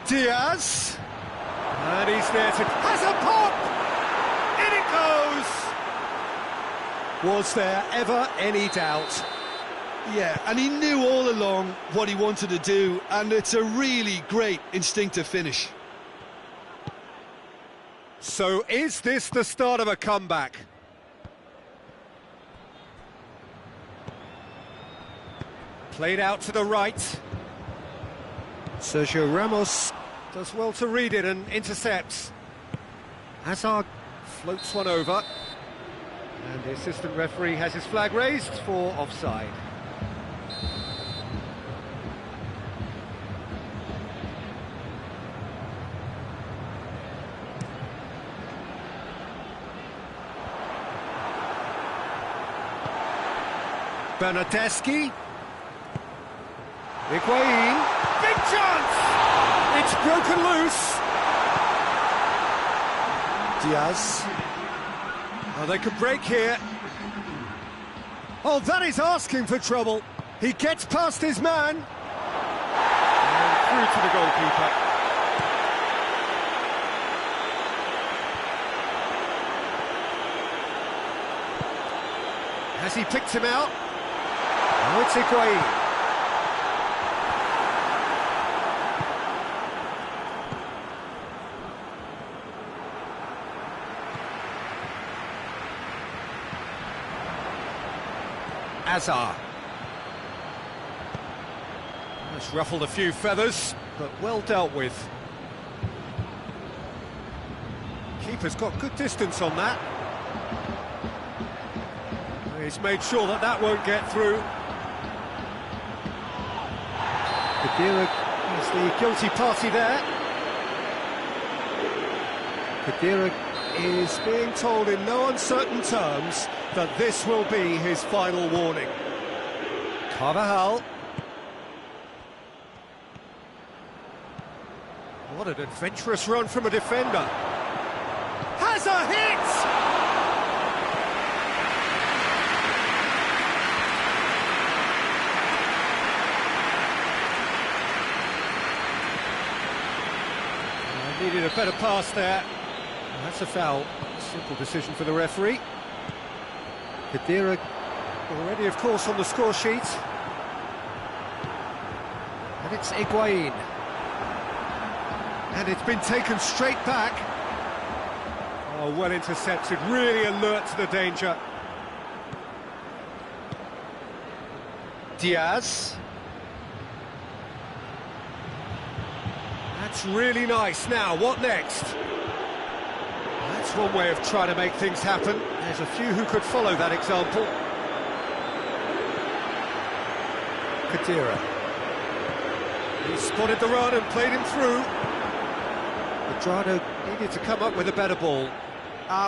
Speaker 1: Diaz. And he's there to... Has a pop! In it goes! Was there ever any doubt?
Speaker 2: Yeah, and he knew all along what he wanted to do, and it's a really great instinctive finish.
Speaker 1: So is this the start of a comeback? Played out to the right. Sergio Ramos does well to read it and intercepts. Hazard floats one over. And the assistant referee has his flag raised for offside. Bernardeschi. Higuain, big chance! It's broken loose. Diaz. Oh, they could break here. Oh, that is asking for trouble. He gets past his man. And through to the goalkeeper. Has he picked him out? Oh, it's Higuain. Gkhnszr. That's ruffled a few feathers, but well dealt with. Keeper's got good distance on that. He's made sure that that won't get through. Khedira is the guilty party there. Khedira is being told in no uncertain terms that this will be his final warning. Carvajal. What an adventurous run from a defender. Has a hit! Needed a better pass there. That's a foul. Simple decision for the referee. Khedira already, of course, on the score sheet. And it's Higuain. And it's been taken straight back. Oh, well intercepted, really alert to the danger. Diaz. That's really nice. Now, what next? That's one way of trying to make things happen. There's a few who could follow that example. Khedira. He spotted the run and played him through. Medrano needed to come up with a better ball.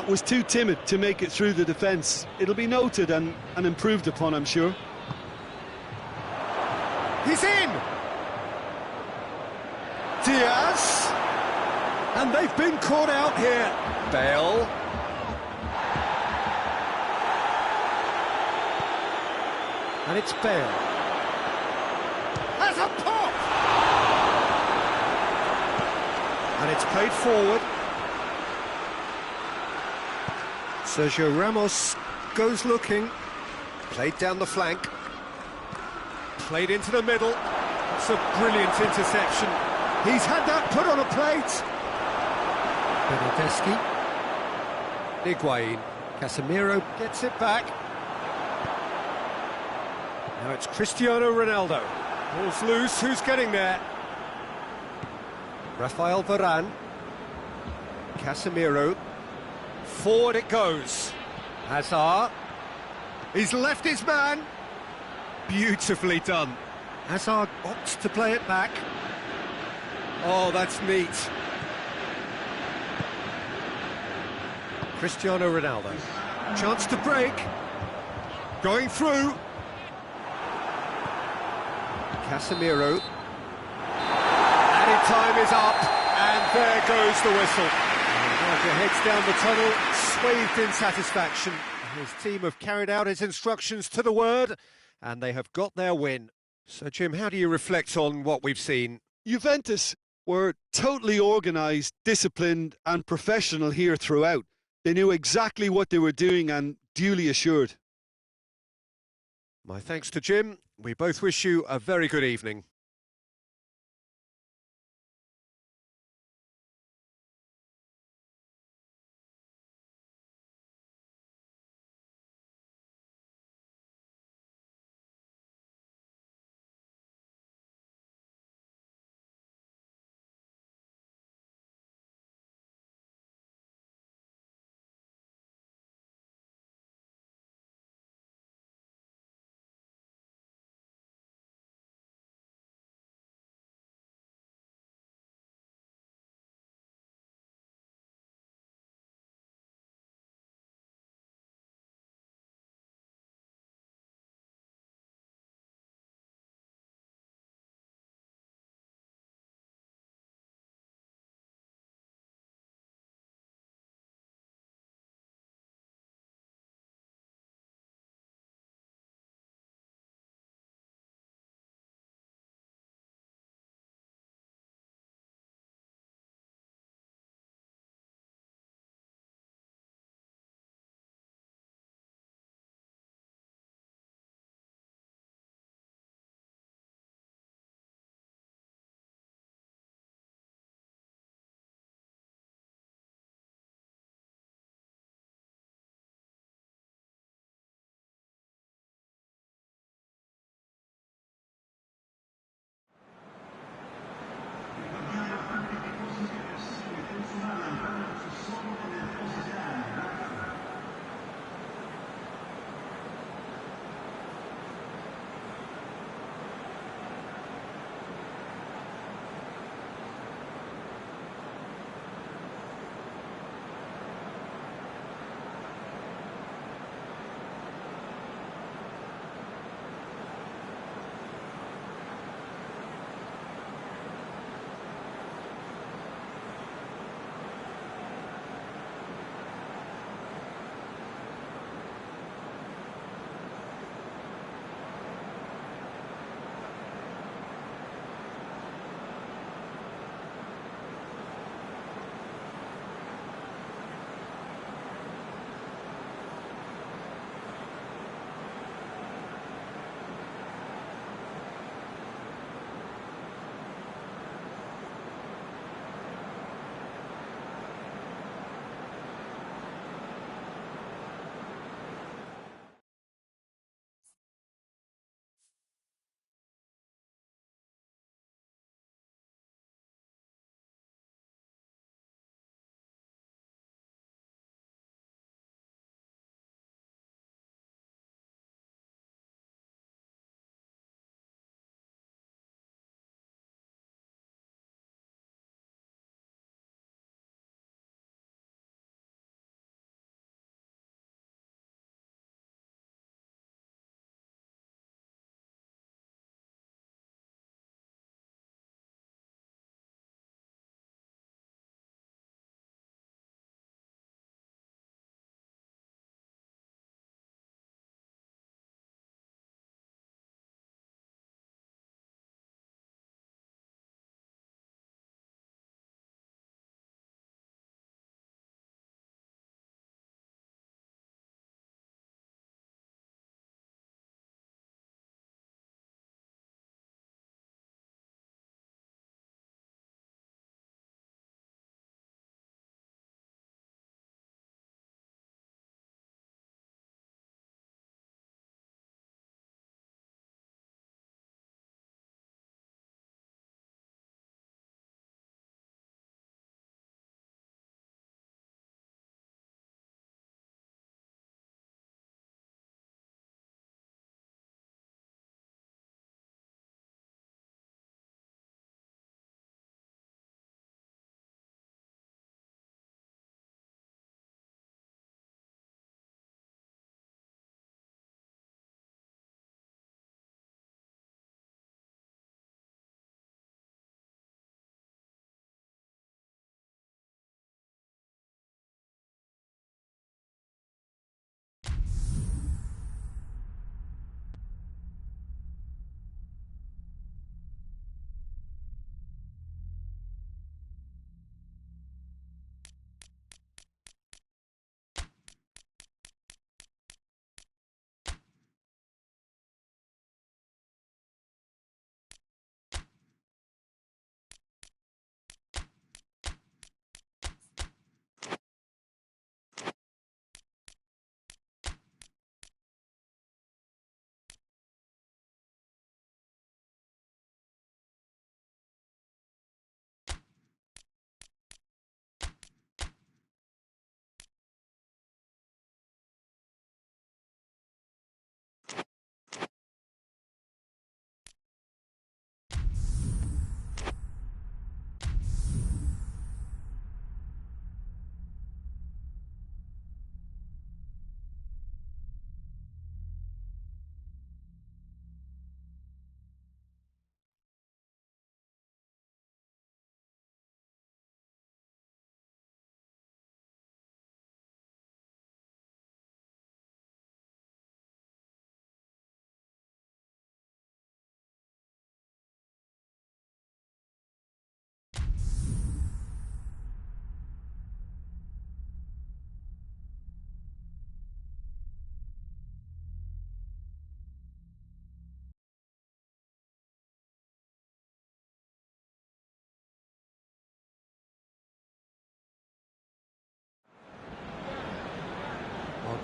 Speaker 2: Was too timid to make it through the defence. It'll be noted and improved upon, I'm sure.
Speaker 1: He's in! Diaz, and they've been caught out here. Bale. And it's Bale. Has a pop! And it's played forward. Sergio Ramos goes looking. Played down the flank. Played into the middle. It's a brilliant interception. He's had that put on a plate. Bernardeschi. Higuain. Casemiro gets it back. Now it's Cristiano Ronaldo. Ball's loose, who's getting there? Rafael Varane. Casemiro. Forward it goes. Hazard. He's left his man. Beautifully done. Hazard opts to play it back. Oh, that's neat. Cristiano Ronaldo. Chance to break. Going through. Casemiro. Added time is up, and there goes the whistle. Roger heads down the tunnel, swathed in satisfaction. His team have carried out his instructions to the word, and they have got their win. So, Jim, how do you reflect on what we've seen?
Speaker 2: Juventus were totally organised, disciplined and professional here throughout. They knew exactly what they were doing and duly assured.
Speaker 1: My thanks to Jim. We both wish you a very good evening.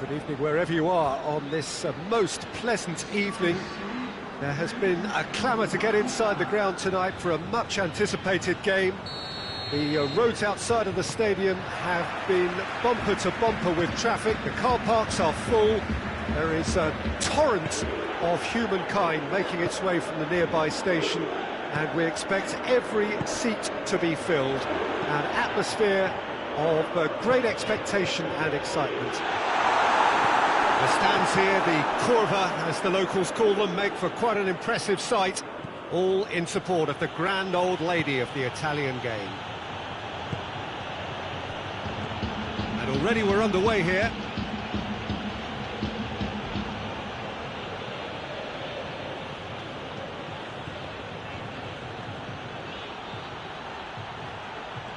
Speaker 1: Good evening wherever you are on this most pleasant evening. There has been a clamour to get inside the ground tonight for a much anticipated game. The roads outside of the stadium have been bumper to bumper with traffic. The car parks are full. There is a torrent of humankind making its way from the nearby station, and we expect every seat to be filled. An atmosphere of great expectation and excitement. The stands here, the curva, as the locals call them, make for quite an impressive sight, all in support of the grand old lady of the Italian game. And already we're underway here.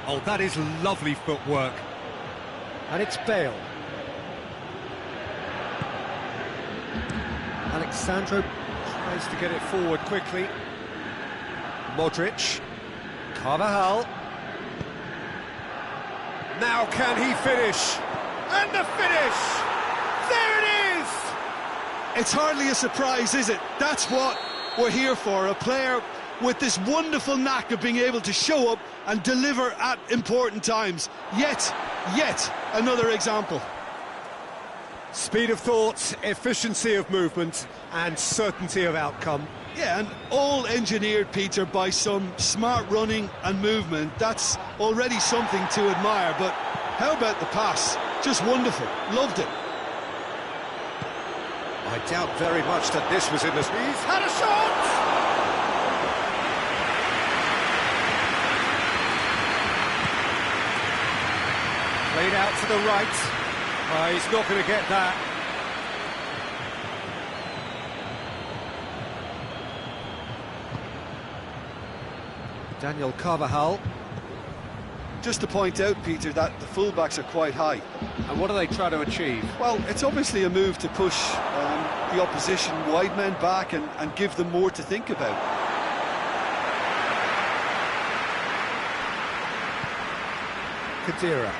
Speaker 1: Oh, that is lovely footwork. And it's Bale. Alexandro tries to get it forward quickly. Modric. Carvajal. Now can he finish? And the finish! There it is!
Speaker 2: It's hardly a surprise, is it? That's what we're here for, a player with this wonderful knack of being able to show up and deliver at important times. Yet another example.
Speaker 1: Speed of thought, efficiency of movement, and certainty of outcome.
Speaker 2: Yeah, and all engineered, Peter, by some smart running and movement. That's already something to admire, but how about the pass? Just wonderful. Loved it.
Speaker 1: I doubt very much that this was in the... He's had a shot! Played out to the right. He's not going to get that. Daniel Carvajal.
Speaker 2: Just to point out, Peter, that the fullbacks are quite high.
Speaker 1: And what do they try to achieve?
Speaker 2: Well, it's obviously a move to push the opposition wide men back and give them more to think about.
Speaker 1: Gkhnszr.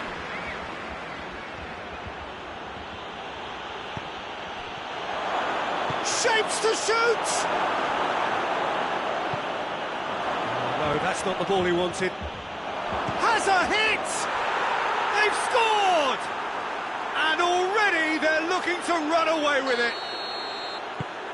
Speaker 1: Shapes to shoot! No, that's not the ball he wanted. Has a hit! They've scored! And already they're looking to run away with it.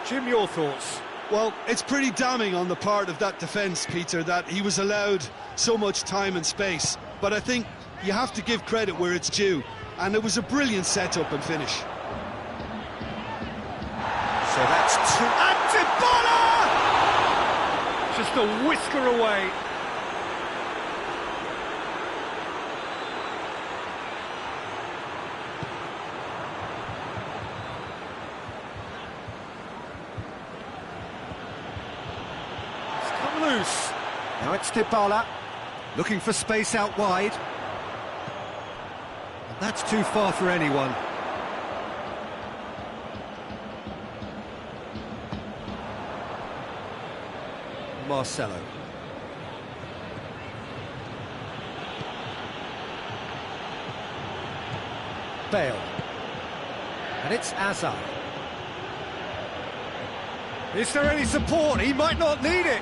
Speaker 1: Jim, your thoughts?
Speaker 2: Well, it's pretty damning on the part of that defence, Peter, that he was allowed so much time and space. But I think you have to give credit where it's due. And it was a brilliant set-up and finish.
Speaker 1: So that's two. And Dybala! Just a whisker away. It's come loose. Now it's Dybala, looking for space out wide. And that's too far for anyone. Marcelo. Bale. And it's Gkhnszr. Is there any support? He might not need it.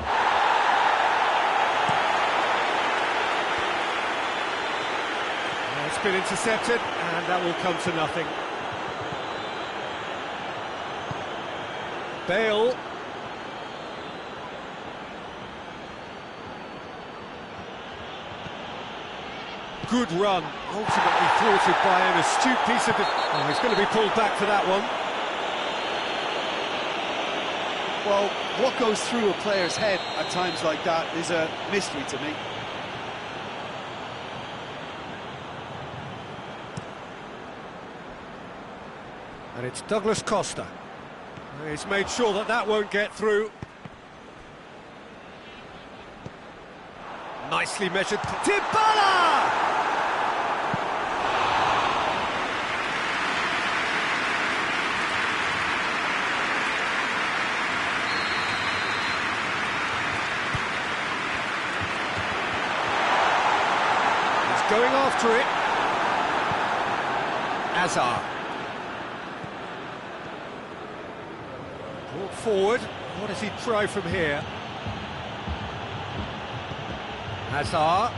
Speaker 1: It's been intercepted, and that will come to nothing. Bale. Good run, ultimately thwarted by an astute piece of... Oh, he's going to be pulled back for that one.
Speaker 2: Well, what goes through a player's head at times like that is a mystery to me.
Speaker 1: And it's Douglas Costa. He's made sure that that won't get through. Nicely measured. Dybala! Going after it. Gkhnszr. Brought forward. What does he try from here? Hazard.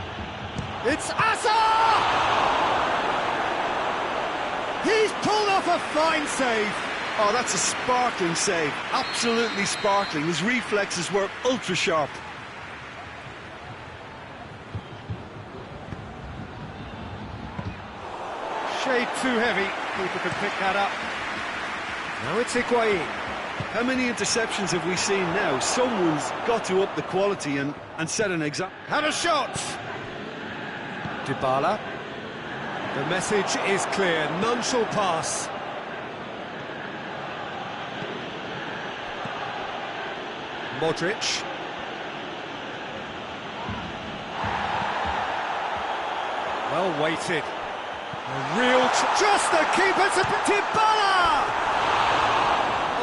Speaker 1: It's Hazard! He's pulled off a fine save.
Speaker 2: Oh, that's a sparkling save. Absolutely sparkling. His reflexes were ultra sharp.
Speaker 1: Shade too heavy. People can pick that up. Now it's Higuain.
Speaker 2: How many interceptions have we seen now? Someone's got to up the quality and set an example.
Speaker 1: Have a shot! Dybala. The message is clear. None shall pass. Modric. Well weighted. A real... Just the keeper to Dybala!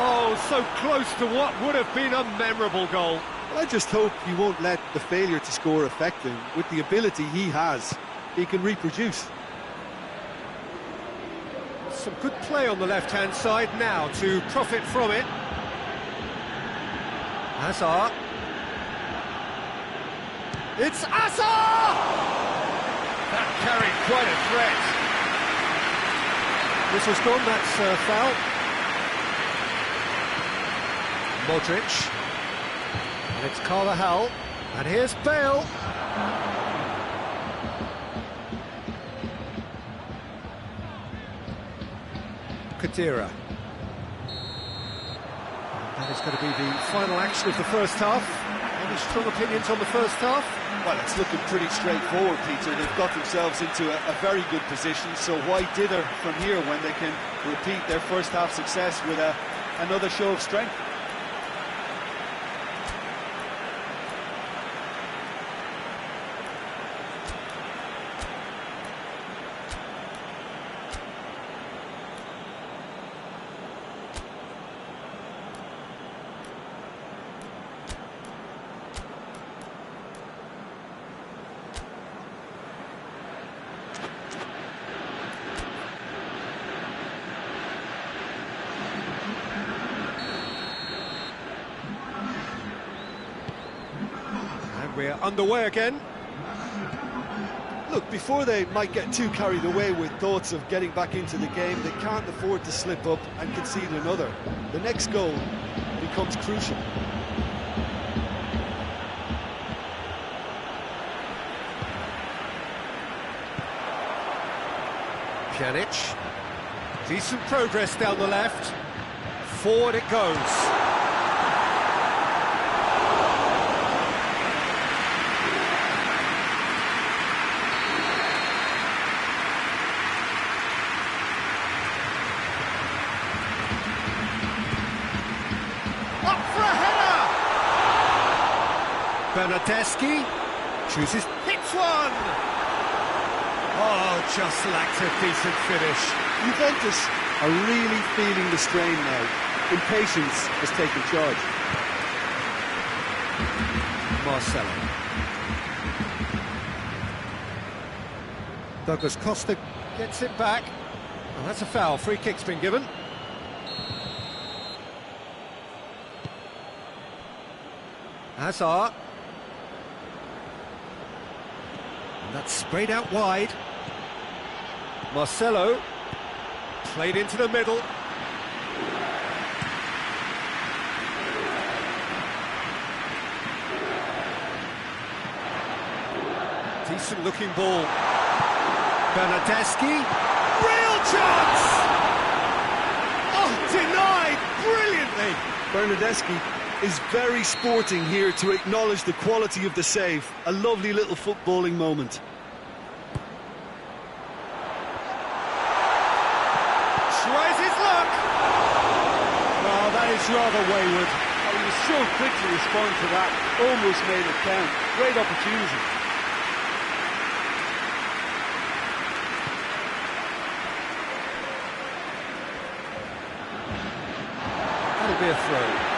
Speaker 1: Oh, so close to what would have been a memorable goal.
Speaker 2: Well, I just hope he won't let the failure to score affect him. With the ability he has, he can reproduce.
Speaker 1: Some good play on the left-hand side now to profit from it. Hazard. It's Hazard! That carried quite a threat. Whistle's gone, that's foul. Modric. And it's Carvajal. And here's Bale. Khedira. That is going to be the final action of the first half. Any strong opinions on the first half?
Speaker 2: Well, it's looking pretty straightforward, Peter. They've got themselves into a very good position, so why dither from here when they can repeat their first half success with another show of strength?
Speaker 1: We're underway again.
Speaker 2: Look, before they might get too carried away with thoughts of getting back into the game, they can't afford to slip up and concede another. The next goal becomes crucial.
Speaker 1: Pjanic. Decent progress down the left. Forward it goes. Bernardeschi chooses, hits one! Oh, just lacked a decent finish.
Speaker 2: Juventus are really feeling the strain now. Impatience has taken charge.
Speaker 1: Marcelo. Douglas Costa gets it back. Oh, that's a foul. Free kick's been given. Hazard. And that's sprayed out wide. Marcelo played into the middle. Decent looking ball. Bernardeschi. Real chance! Oh, denied brilliantly.
Speaker 2: Bernardeschi is very sporting here to acknowledge the quality of the save. A lovely little footballing moment.
Speaker 1: Tries his luck. Well, that is rather wayward.
Speaker 2: Oh, he was so quick to respond to that. Almost made it count. Great opportunity.
Speaker 1: That'll be a throw.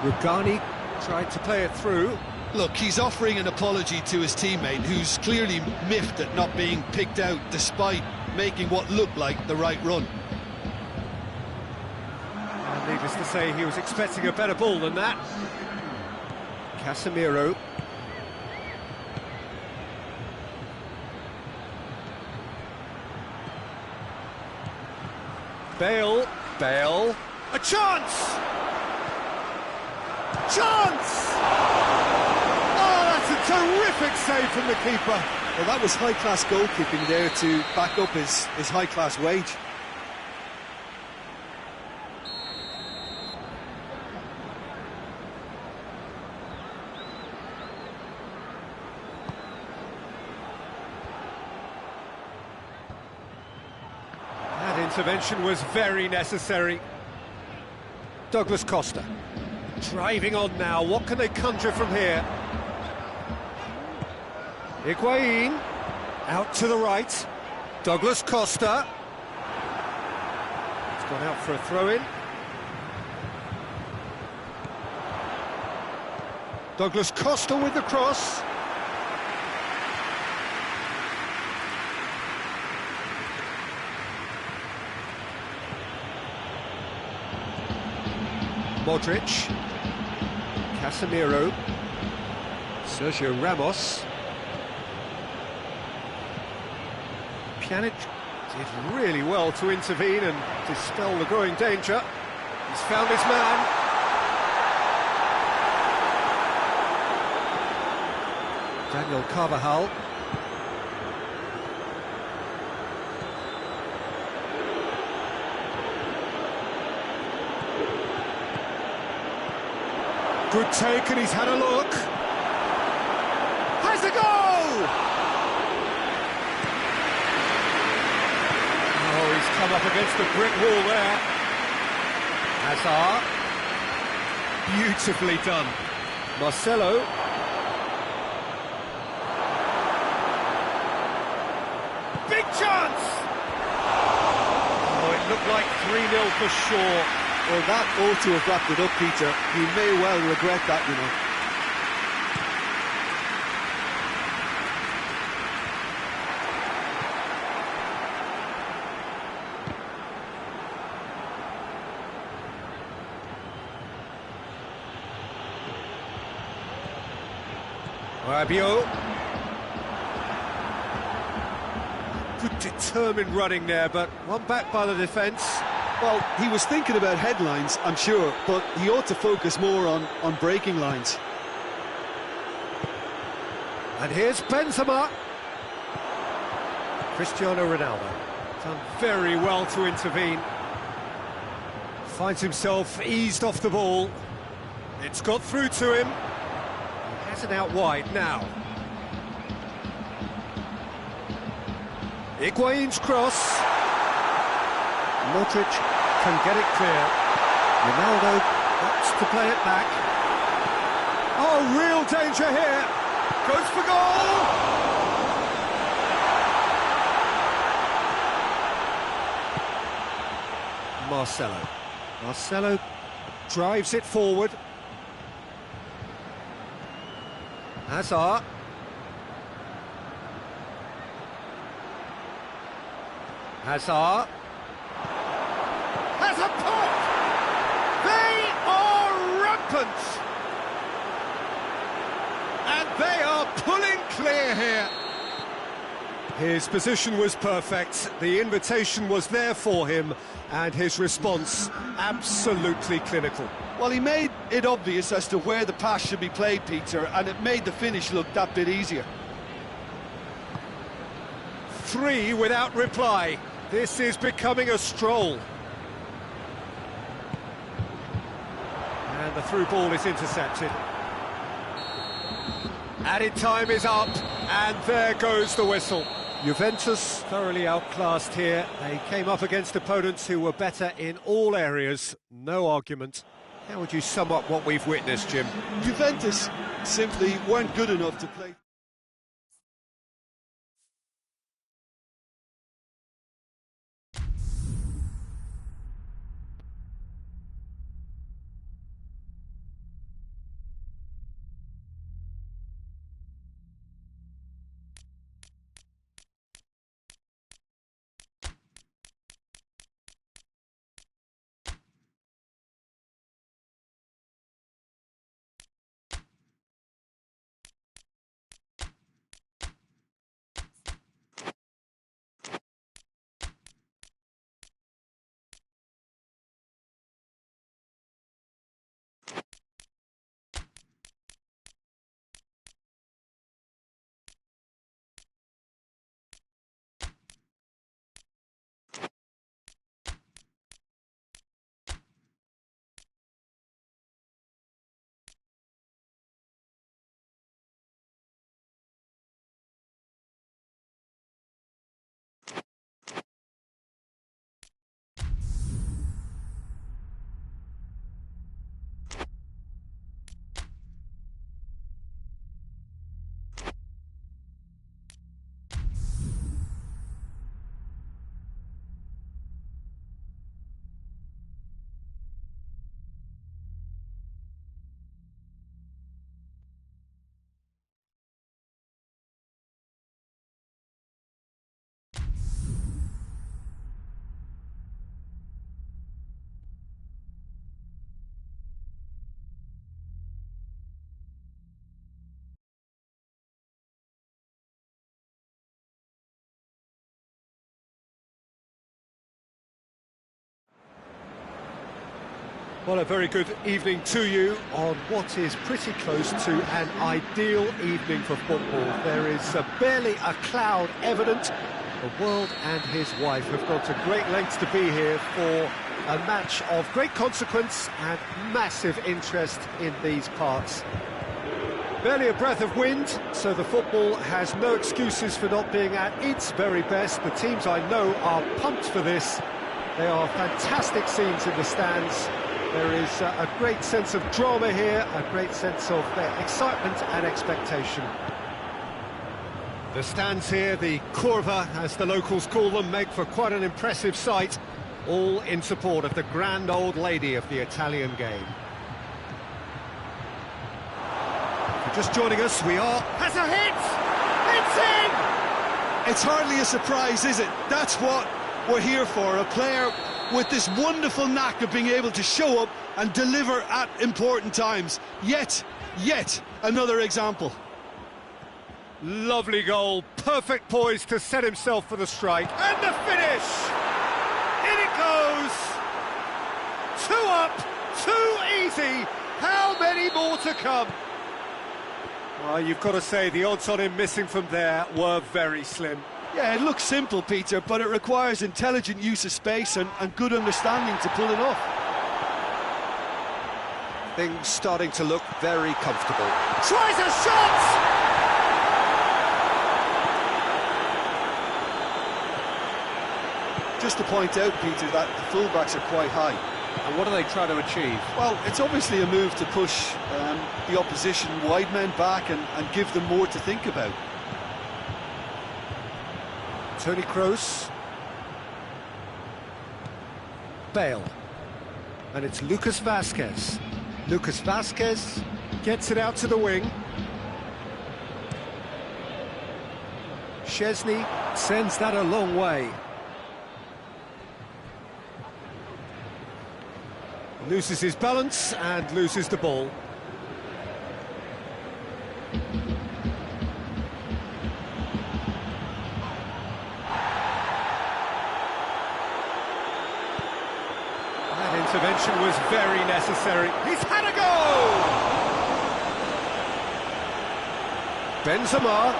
Speaker 1: Rugani tried to play it through.
Speaker 2: Look, he's offering an apology to his teammate, who's clearly miffed at not being picked out despite making what looked like the right run.
Speaker 1: And needless to say, he was expecting a better ball than that. Casemiro. Bale. A chance! Chance! Oh, that's a terrific save from the keeper.
Speaker 2: Well, that was high-class goalkeeping there to back up his high-class wage.
Speaker 1: That intervention was very necessary. Gkhnszr driving on now. What can they conjure from here? Higuain out to the right. Gkhnszr. It's gone out for a throw-in. Gkhnszr with the cross. Modric, Casemiro, Sergio Ramos. Pjanic did really well to intervene and dispel the growing danger. He's found his man. Daniel Carvajal. Good take, and he's had a look. Has a goal! Oh, he's come up against the brick wall there. Hazard. Beautifully done. Marcelo. Big chance! Oh, it looked like 3-0 for sure.
Speaker 2: Well, that ought to have wrapped it up, Peter. You may well regret that, you know.
Speaker 1: Rabiot. Good determined running there, but one back by the defence.
Speaker 2: Well, he was thinking about headlines, I'm sure, but he ought to focus more on breaking lines.
Speaker 1: And here's Benzema. Cristiano Ronaldo. Done very well to intervene. Finds himself eased off the ball. It's got through to him. He has it out wide now. Higuain's cross. Modric can get it clear. Ronaldo wants to play it back. Oh, real danger here. Goes for goal! Marcelo drives it forward. Hazard. Has a pop! They are rampant! And they are pulling clear here. His position was perfect, the invitation was there for him, and his response absolutely clinical.
Speaker 2: Well, he made it obvious as to where the pass should be played, Peter, and it made the finish look that bit easier.
Speaker 1: 3 without reply. This is becoming a stroll. And the through ball is intercepted. Added time is up, and there goes the whistle. Juventus thoroughly outclassed here. They came up against opponents who were better in all areas. No argument. How would you sum up what we've witnessed, Jim?
Speaker 2: Juventus simply weren't good enough to play.
Speaker 1: Well, a very good evening to you on what is pretty close to an ideal evening for football. There is barely a cloud evident. The world and his wife have gone to great lengths to be here for a match of great consequence and massive interest in these parts. Barely a breath of wind, so the football has no excuses for not being at its very best. The teams I know are pumped for this. They are fantastic scenes in the stands. There is a great sense of drama here, a great sense of excitement and expectation. The stands here, the curva, as the locals call them, make for quite an impressive sight, all in support of the grand old lady of the Italian game. If you're just joining us, we are... Has a hit! It's in!
Speaker 2: It's hardly a surprise, is it? That's what we're here for, a player with this wonderful knack of being able to show up and deliver at important times. Yet another example.
Speaker 1: Lovely goal, perfect poise to set himself for the strike, and the finish! In it goes! 2 up, 2 easy, how many more to come? Well, you've got to say, the odds on him missing from there were very slim.
Speaker 2: Yeah, it looks simple, Peter, but it requires intelligent use of space and good understanding to pull it off.
Speaker 1: Things starting to look very comfortable. Tries a shot!
Speaker 2: Just to point out, Peter, that the fullbacks are quite high.
Speaker 1: And what are they trying to achieve?
Speaker 2: Well, it's obviously a move to push the opposition wide men back and give them more to think about.
Speaker 1: Toni Kroos. Bale. And it's Lucas Vázquez. Lucas Vázquez gets it out to the wing. Szczesny sends that a long way. Loses his balance and loses the ball. That intervention was very necessary. He's had a go! Benzema.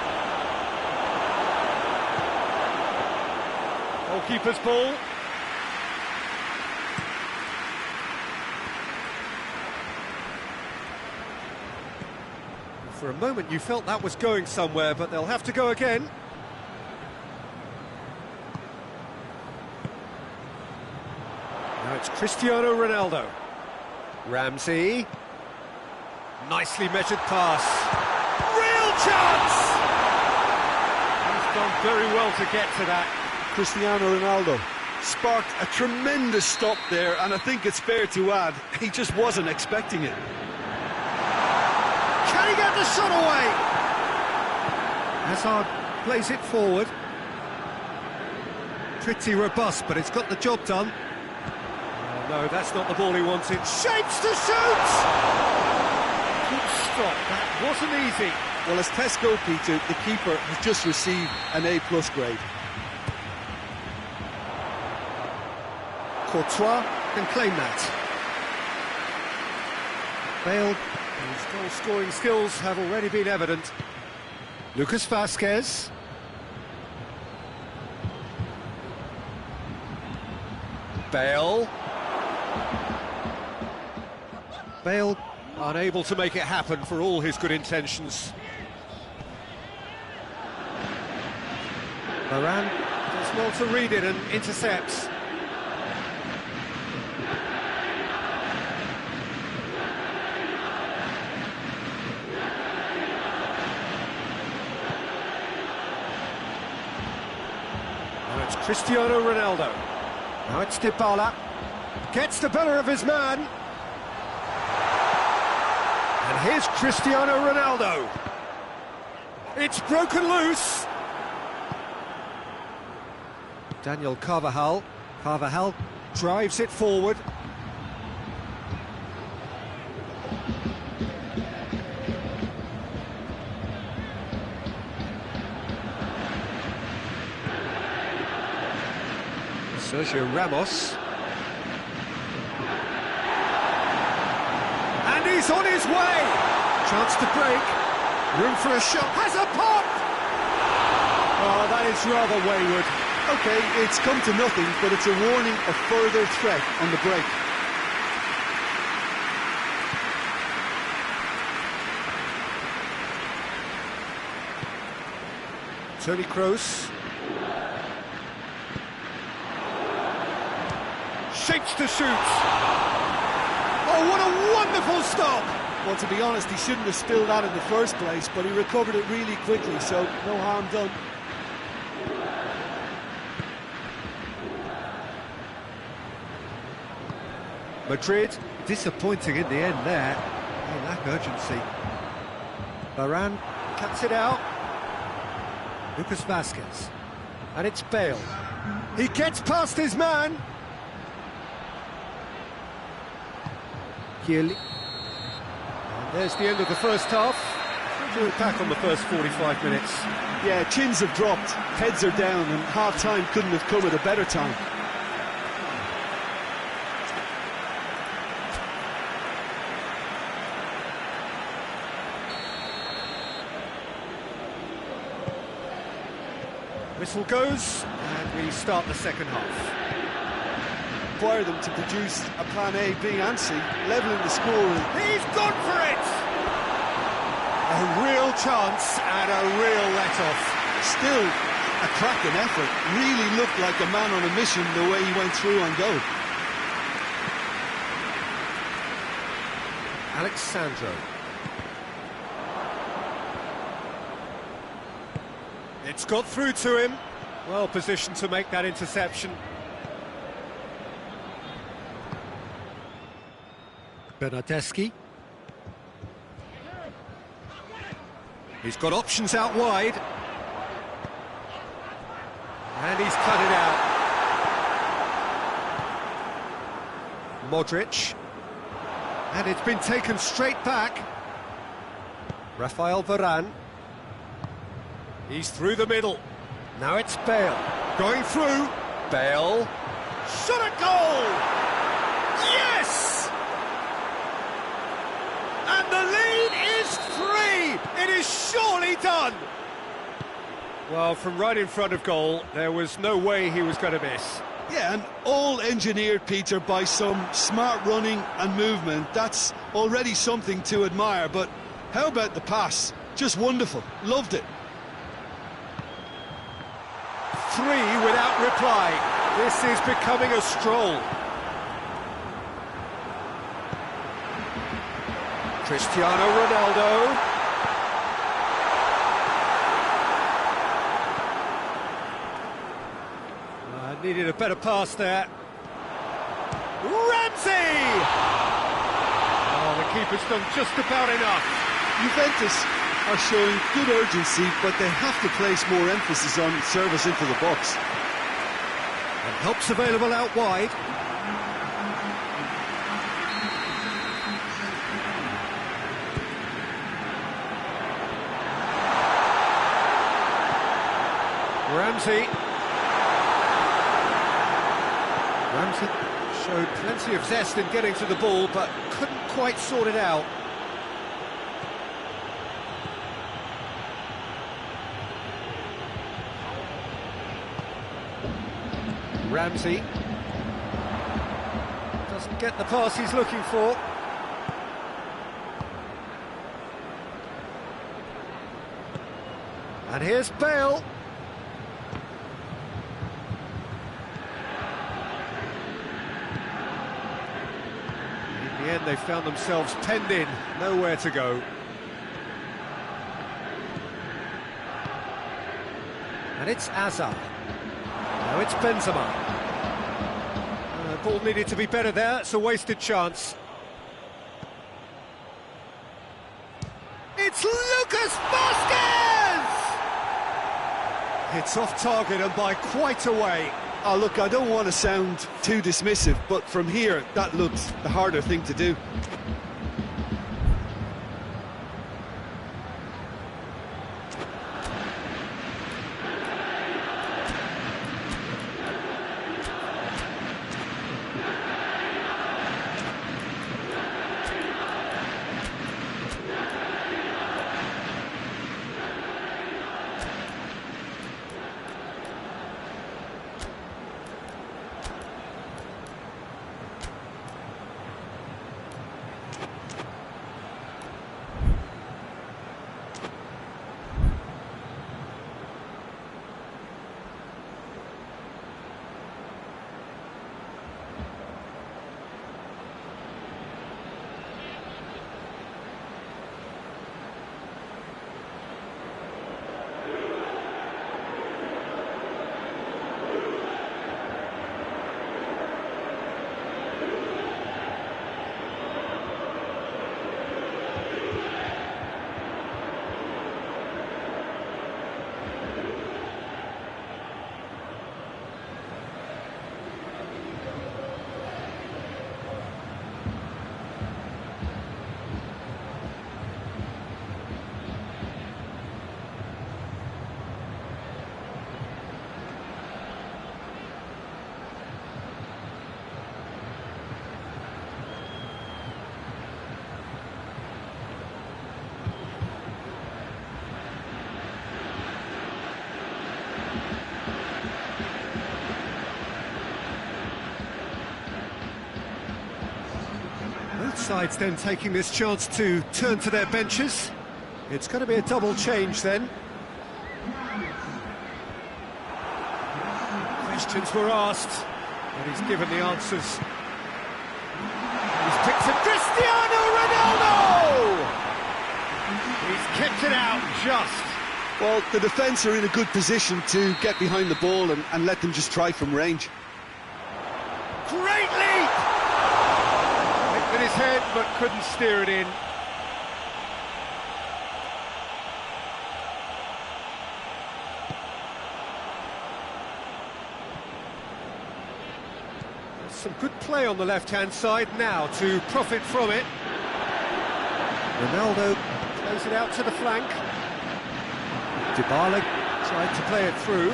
Speaker 1: Goalkeeper's ball. For a moment you felt that was going somewhere, but they'll have to go again. Now it's Cristiano Ronaldo. Ramsey. Nicely measured pass. Real chance! He's done very well to get to that.
Speaker 2: Cristiano Ronaldo sparked a tremendous stop there, and I think it's fair to add, he just wasn't expecting it.
Speaker 1: Can he get the shot away? Hazard plays it forward. Pretty robust, but it's got the job done. Oh, no, that's not the ball he wanted. Shapes to shoot! Good stop, that wasn't easy.
Speaker 2: Well, as tests go, Peter, the keeper has just received an A+ grade.
Speaker 1: Courtois can claim that. Bale, his goal-scoring skills have already been evident. Lucas Vázquez. Bale. Bale unable to make it happen for all his good intentions. Varane does well to read it and intercepts. It's Cristiano Ronaldo. Now it's Dybala. Gets the better of his man. And here's Cristiano Ronaldo. It's broken loose. Daniel Carvajal. Carvajal drives it forward. Sergio Ramos. It's on his way! Chance to break. Room for a shot. Has a pop! Oh, that is rather wayward.
Speaker 2: OK, it's come to nothing, but it's a warning of further threat on the break.
Speaker 1: Toni Kroos. Shapes to shoot. Oh, what a wonderful stop!
Speaker 2: Well, to be honest, he shouldn't have spilled that in the first place, but he recovered it really quickly, so no harm done.
Speaker 1: Madrid, disappointing in the end there. They lack urgency. Varane cuts it out. Lucas Vazquez. And it's Bale. He gets past his man. Kiel. And there's the end of the first half. We'll do it back on the first 45 minutes.
Speaker 2: Yeah, chins have dropped, heads are down, and half-time couldn't have come at a better time.
Speaker 1: Whistle goes, and we start the second half.
Speaker 2: Require them to produce a plan A, B and C, levelling the score.
Speaker 1: He's gone for it! A real chance and a real let-off.
Speaker 2: Still a cracking effort. Really looked like a man on a mission the way he went through on goal.
Speaker 1: Alexandro. It's got through to him. Well positioned to make that interception. Bernardeschi. He's got options out wide. And he's cut it out. Modric. And it's been taken straight back. Rafael Varane. He's through the middle. Now it's Bale. Going through. Bale. Shot at goal! Yes! And the lead is 3! It is surely done! Well, from right in front of goal, there was no way he was going to miss.
Speaker 2: Yeah, and all engineered, Peter, by some smart running and movement. That's already something to admire, but how about the pass? Just wonderful. Loved it.
Speaker 1: 3 without reply. This is becoming a stroll. Cristiano Ronaldo. Needed a better pass there. Ramsey! Oh, the keeper's done just about enough.
Speaker 2: Juventus are showing good urgency, but they have to place more emphasis on service into the box.
Speaker 1: And help's available out wide. Ramsey showed plenty of zest in getting to the ball, but couldn't quite sort it out. Ramsey doesn't get the pass he's looking for. And here's Bale. In the end, they found themselves penned in, nowhere to go. And it's Hazard. Now it's Benzema. The ball needed to be better there, it's a wasted chance. It's Lucas Vazquez! It's off target and by quite a way.
Speaker 2: Oh, look, I don't want to sound too dismissive, but from here, that looks the harder thing to do.
Speaker 1: sides then taking this chance to turn to their benches. It's going to be a double change then. Questions were asked, but he's given the answers. He's picked it, Cristiano Ronaldo! He's kept it out just.
Speaker 2: Well, the defence are in a good position to get behind the ball and let them just try from range.
Speaker 1: Great leap! Hit with his head, but couldn't steer it in. Some good play on the left-hand side now to profit from it. Ronaldo plays it out to the flank. Dybala tried to play it through.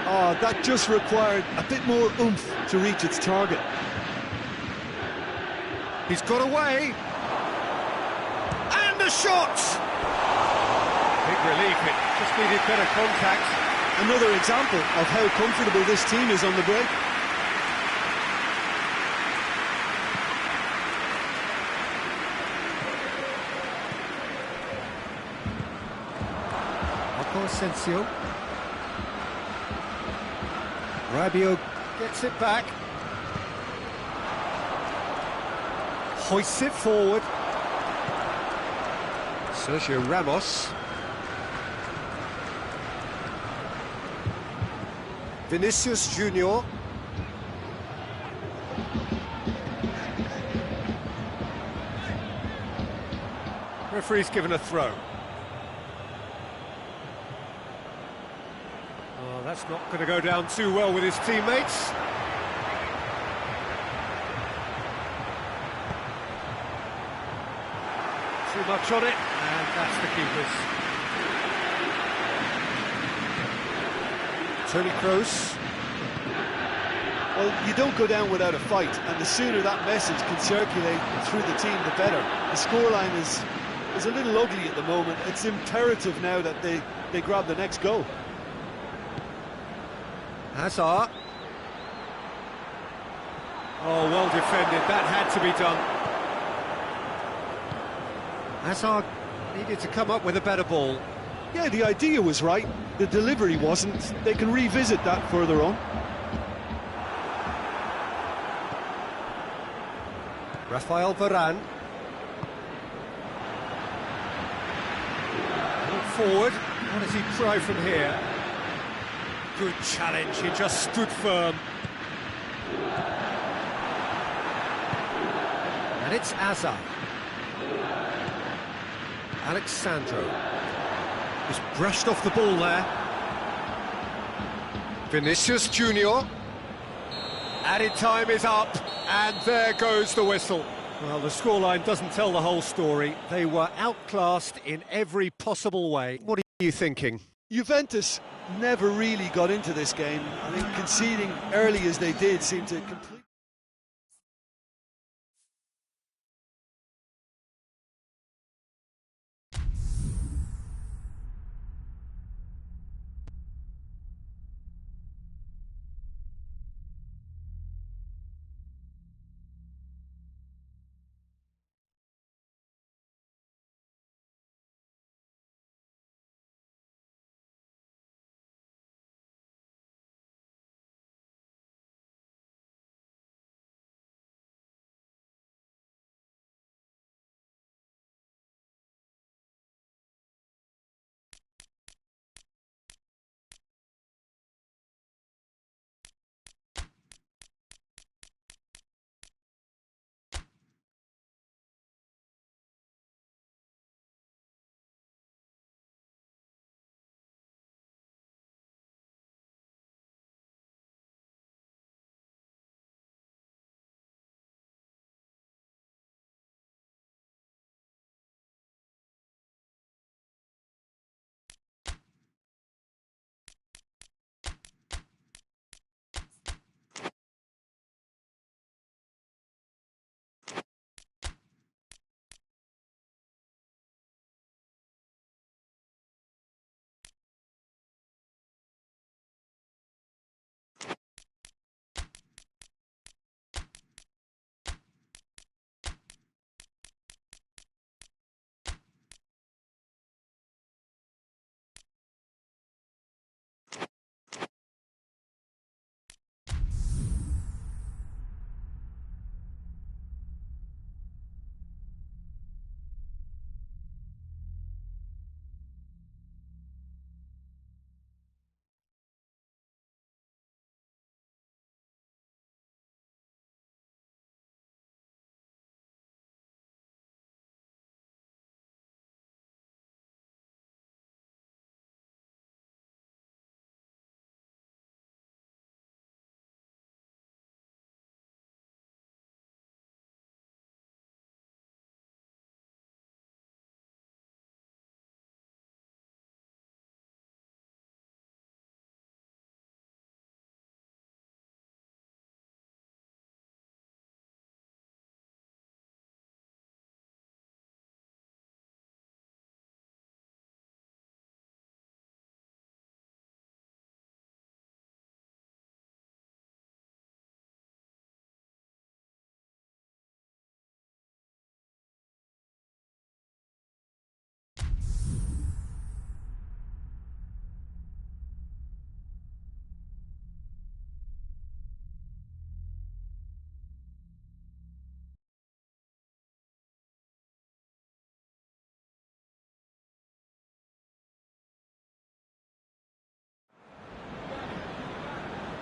Speaker 2: Oh, that just required a bit more oomph to reach its target.
Speaker 1: He's got away. And a shot! Big relief, it just needed better contact.
Speaker 2: Another example of how comfortable this team is on the break.
Speaker 1: Asensio. Rabiot gets it back. Hoists it forward. Sergio Ramos. Vinicius Junior. Referee's given a throw. That's not going to go down too well with his teammates. Too much on it, and that's the keeper's. Toni Kroos.
Speaker 2: Well, you don't go down without a fight, and the sooner that message can circulate through the team, the better. The scoreline is a little ugly at the moment. It's imperative now that they grab the next goal.
Speaker 1: Hazard. Oh, well defended. That had to be done. Hazard needed to come up with a better ball.
Speaker 2: Yeah, the idea was right. The delivery wasn't. They can revisit that further on.
Speaker 1: Rafael Varane. Forward. What does he try from here? Good challenge, he just stood firm. And it's Hazard. Alexandro. He's brushed off the ball there. Vinicius Junior. Added time is up, and there goes the whistle. Well, the scoreline doesn't tell the whole story. They were outclassed in every possible way. What are you thinking?
Speaker 2: Juventus never really got into this game. I think conceding early as they did seemed to completely...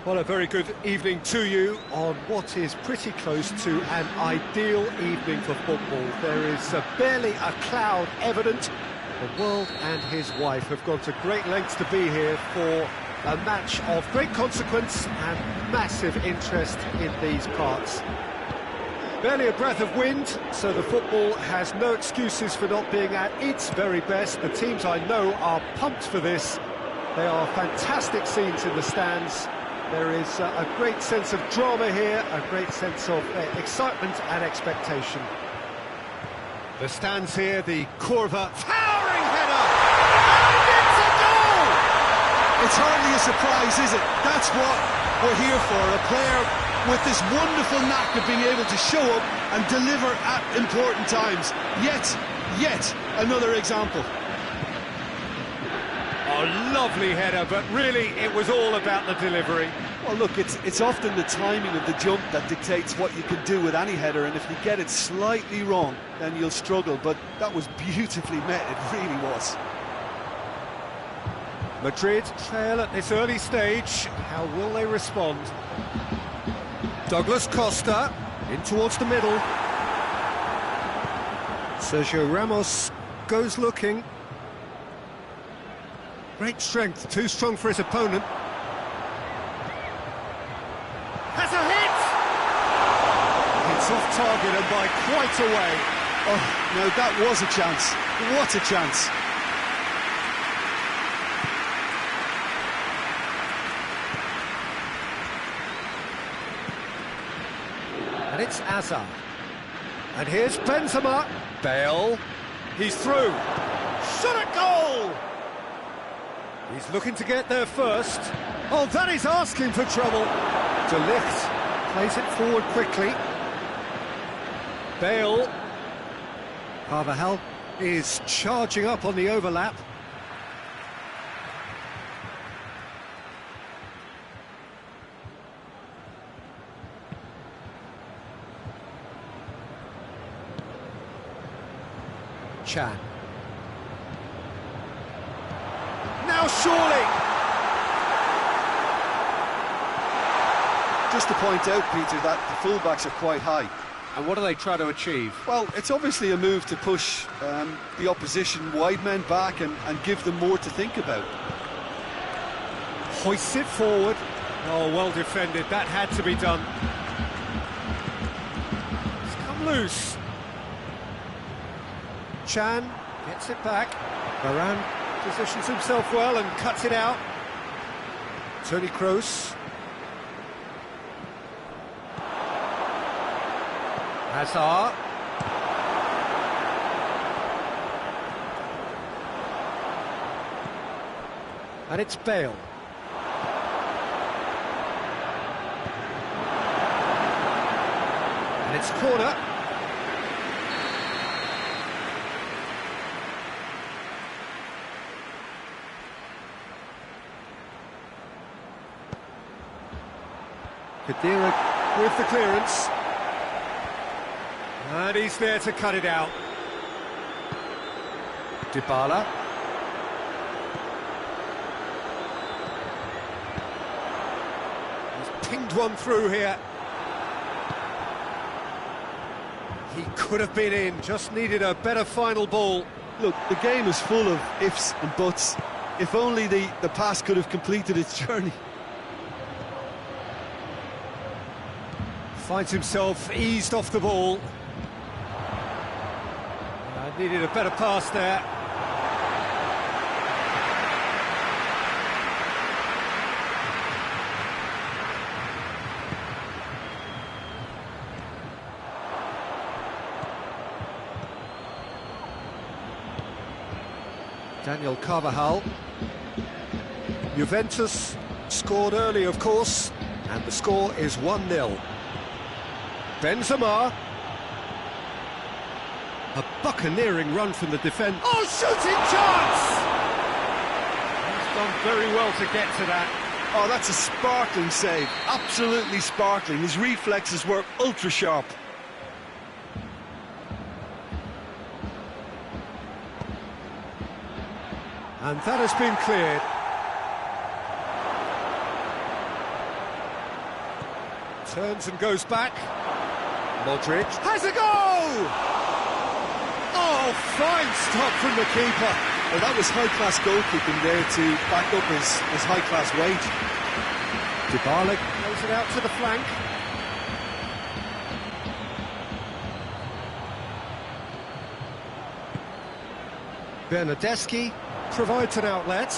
Speaker 1: Well, a very good evening to you on what is pretty close to an ideal evening for football. There is barely a cloud evident. The world and his wife have gone to great lengths to be here for a match of great consequence and massive interest in these parts. Barely a breath of wind, so the football has no excuses for not being at its very best. The teams I know are pumped for this. They are fantastic scenes in the stands. There is a great sense of drama here, a great sense of excitement and expectation. The stands here, the Curva, towering header! And it's a goal!
Speaker 2: It's hardly a surprise, is it? That's what we're here for, a player with this wonderful knack of being able to show up and deliver at important times. Yet another example.
Speaker 1: Oh, lovely header, but really it was all about the delivery.
Speaker 2: Well, look, it's often the timing of the jump that dictates what you can do with any header, and if you get it slightly wrong, then you'll struggle, but that was beautifully met, it really was.
Speaker 1: Madrid trail at this early stage. How will they respond? Douglas Costa in towards the middle. Sergio Ramos goes looking. Great strength, too strong for his opponent. Has a hit! It's off target and by quite a way.
Speaker 2: Oh, no, that was a chance. What a chance.
Speaker 1: And it's Azar. And here's Benzema. Bale. He's through. Shot at goal! He's looking to get there first. Oh, that is asking for trouble. De Ligt plays it forward quickly. Bale. Carvajal is charging up on the overlap. Chan. Now surely!
Speaker 2: Just to point out, Peter, that the fullbacks are quite high.
Speaker 1: And what do they try to achieve?
Speaker 2: Well, it's obviously a move to push the opposition wide men back and give them more to think about.
Speaker 1: Hoists it forward. Oh, well defended. That had to be done. It's come loose. Chan gets it back. Varane positions himself well and cuts it out. Toni Kroos. Hazard. And it's Bale. And it's corner. Khedira with the clearance. And he's there to cut it out. Dybala. He's pinged one through here. He could have been in, just needed a better final ball.
Speaker 2: Look, the game is full of ifs and buts. If only the pass could have completed its journey.
Speaker 1: Finds himself eased off the ball. Needed a better pass there. Daniel Carvajal. Juventus scored early, of course, and the score is 1-0. Benzema. A buccaneering run from the defence. Oh, shooting chance! He's done very well to get to that.
Speaker 2: Oh, that's a sparkling save. Absolutely sparkling. His reflexes were ultra sharp.
Speaker 1: And that has been cleared. Turns and goes back. Modric has a go! Oh, fine stop from the keeper.
Speaker 2: Well, that was high-class goalkeeping there to back up his high-class weight.
Speaker 1: Dybala goes it out to the flank. Bernardeschi provides an outlet.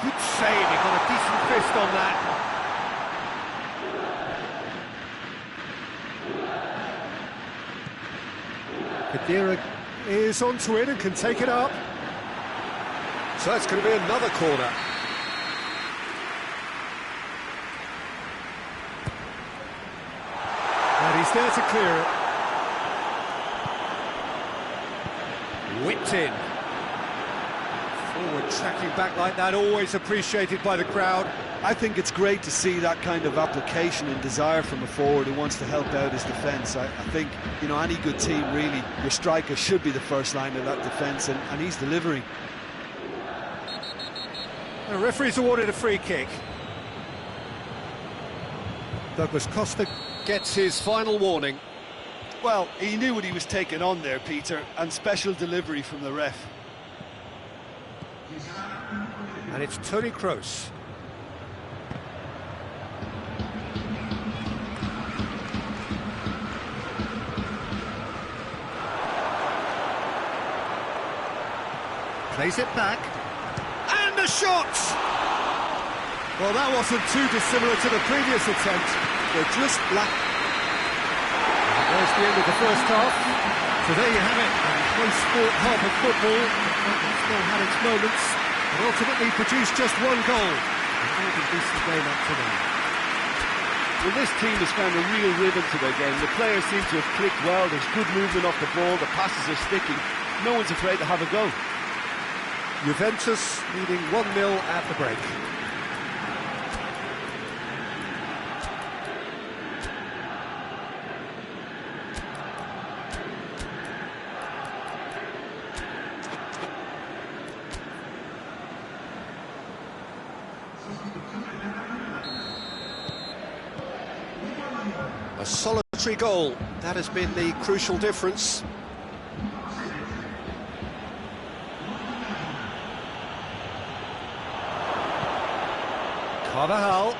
Speaker 1: Good save, he got a decent fist on that. Khedira is onto it and can take it up. So it's going to be another corner. And he's there to clear it. Whipped in. Forward tracking back like that, always appreciated by the crowd.
Speaker 2: I think it's great to see that kind of application and desire from a forward who wants to help out his defence. I think, you know, any good team, really, your striker should be the first line of that defence, and he's delivering.
Speaker 1: The referee's awarded a free kick. Gkhnszr gets his final warning.
Speaker 2: Well, he knew what he was taking on there, Peter, and special delivery from the ref.
Speaker 1: And it's Toni Kroos. Plays it back. And the shot! Well, that wasn't too dissimilar to the previous attempt.
Speaker 2: They're just black.
Speaker 1: There's the end of the first half. So there you have it. A close sport half of football. It's still had its moments, but ultimately produced just one goal. A very decent game up to now.
Speaker 3: Well, this team has found a real rhythm to their game. The players seem to have clicked well. There's good movement off the ball. The passes are sticking. No one's afraid to have a go.
Speaker 1: Juventus leading 1-0 at the break. A solitary goal, that has been the crucial difference. Carvajal.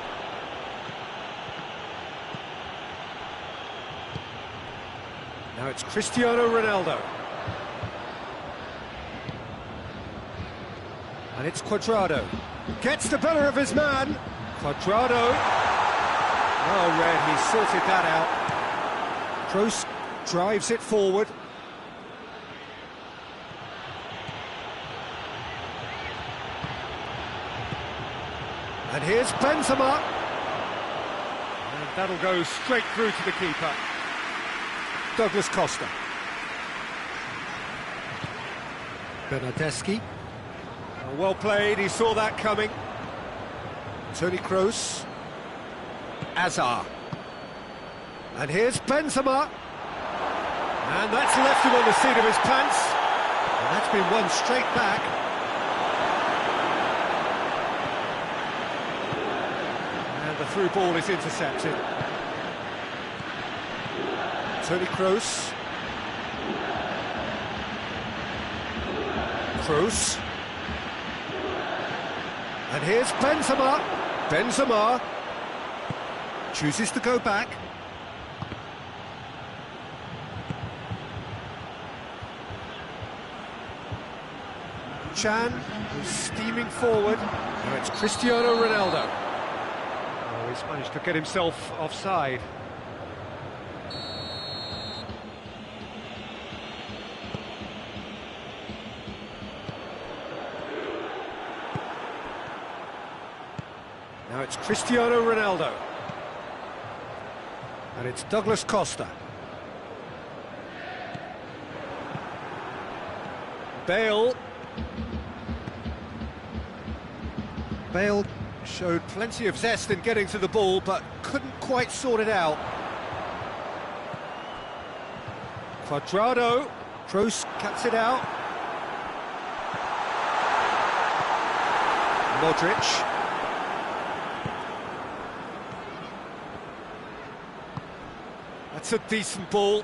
Speaker 1: Now it's Cristiano Ronaldo. And it's Cuadrado. Gets the better of his man. Cuadrado. Oh, Red, he sorted that out. Kroos drives it forward. And here's Benzema. And that'll go straight through to the keeper. Gkhnszr. Bernardeschi. Well played, he saw that coming. Toni Kroos. Azar. And here's Benzema. And that's left him on the seat of his pants. And that's been won straight back. And the through ball is intercepted. Toni Kroos. Kroos. And here's Benzema. Benzema chooses to go back. Chan is steaming forward. Now it's Cristiano Ronaldo. Oh, he's managed to get himself offside. Now it's Cristiano Ronaldo. And it's Gkhnszr. Bale. Bale showed plenty of zest in getting to the ball, but couldn't quite sort it out. Cuadrado. Kroos cuts it out. Modric. That's a decent ball.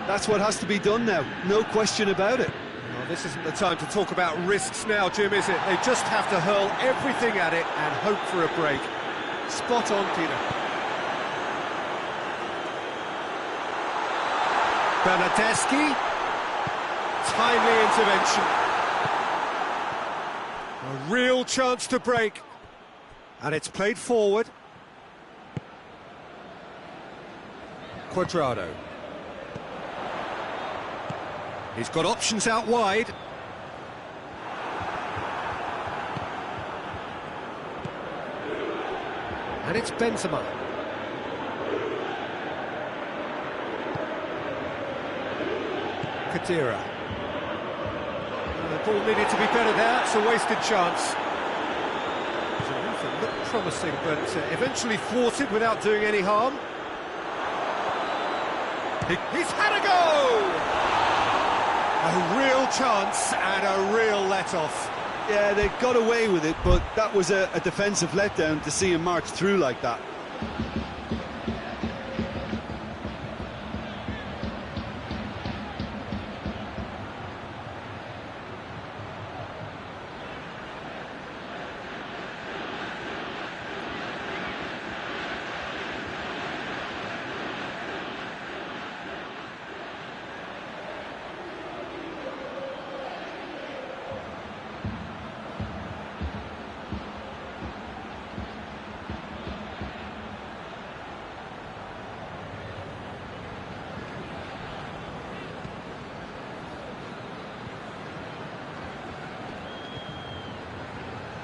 Speaker 2: That's what has to be done now, no question about it.
Speaker 1: Well, this isn't the time to talk about risks now, Jim, is it? They just have to hurl everything at it and hope for a break.
Speaker 2: Spot on, Peter.
Speaker 1: Bernardeschi. Timely intervention. A real chance to break. And it's played forward. Cuadrado. He's got options out wide. And it's Benzema. Khedira. The ball needed to be better there, it's a wasted chance. It looked promising, but eventually thwarted without doing any harm. He's had a go! A real chance and a real let-off.
Speaker 2: Yeah, they got away with it, but that was a defensive letdown to see him march through like that.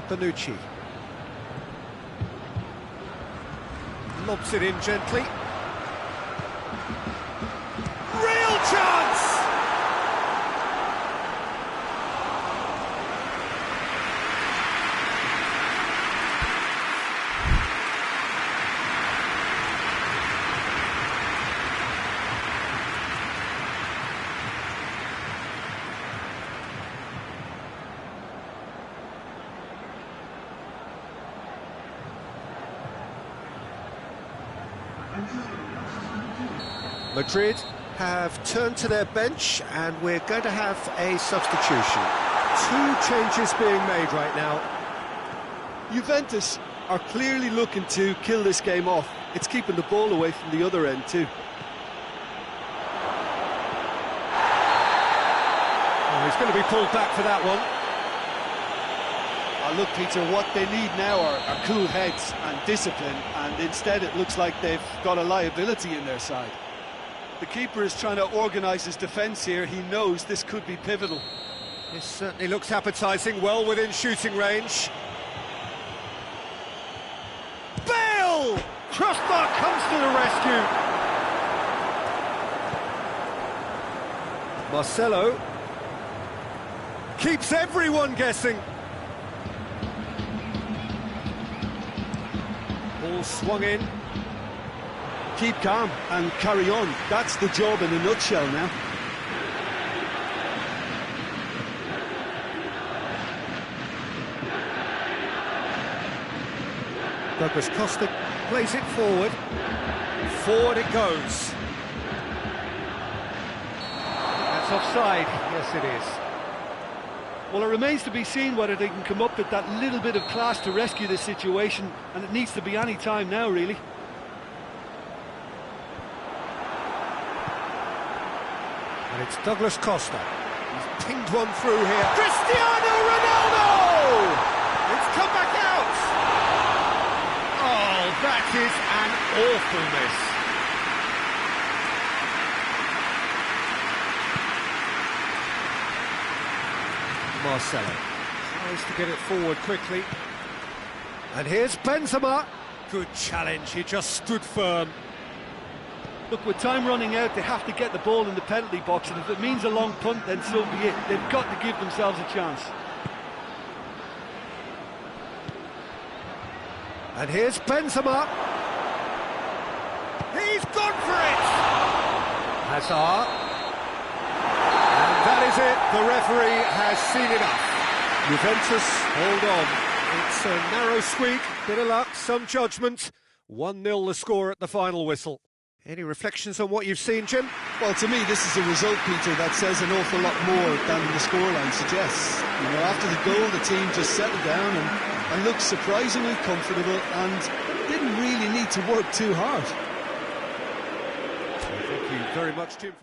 Speaker 1: Bonucci. Lobs it in gently. Real chance! Madrid have turned to their bench and we're going to have a substitution. 2 changes being made right now.
Speaker 2: Juventus are clearly looking to kill this game off. It's keeping the ball away from the other end too.
Speaker 1: Oh, he's going to be pulled back for that one.
Speaker 2: Look, Peter, what they need now are cool heads and discipline, and instead it looks like they've got a liability in their side. The keeper is trying to organise his defence here. He knows this could be pivotal.
Speaker 1: This certainly looks appetising, well within shooting range. Bale! Crossbar comes to the rescue. Marcelo keeps everyone guessing. Ball swung in.
Speaker 2: Keep calm and carry on. That's the job in a nutshell now.
Speaker 1: Douglas Costa plays it forward. Forward it goes. That's offside. Yes, it is.
Speaker 2: Well, it remains to be seen whether they can come up with that little bit of class to rescue this situation, and it needs to be any time now, really.
Speaker 1: And it's Douglas Costa. He's pinged one through here. Cristiano Ronaldo! It's come back out! Oh, that is an awful miss. Marcelo tries to get it forward quickly. And here's Benzema. Good challenge, he just stood firm.
Speaker 2: Look, with time running out, they have to get the ball in the penalty box, and if it means a long punt, then so be it. They've got to give themselves a chance.
Speaker 1: And here's Benzema. He's gone for it! Hazard. And that is it, the referee has seen enough. Juventus hold on. It's a narrow squeak, bit of luck, some judgment. 1-0 the score at the final whistle. Any reflections on what you've seen, Jim?
Speaker 2: Well, to me, this is a result, Peter, that says an awful lot more than the scoreline suggests. You know, after the goal, the team just settled down and looked surprisingly comfortable and didn't really need to work too hard.
Speaker 1: Thank you very much, Jim.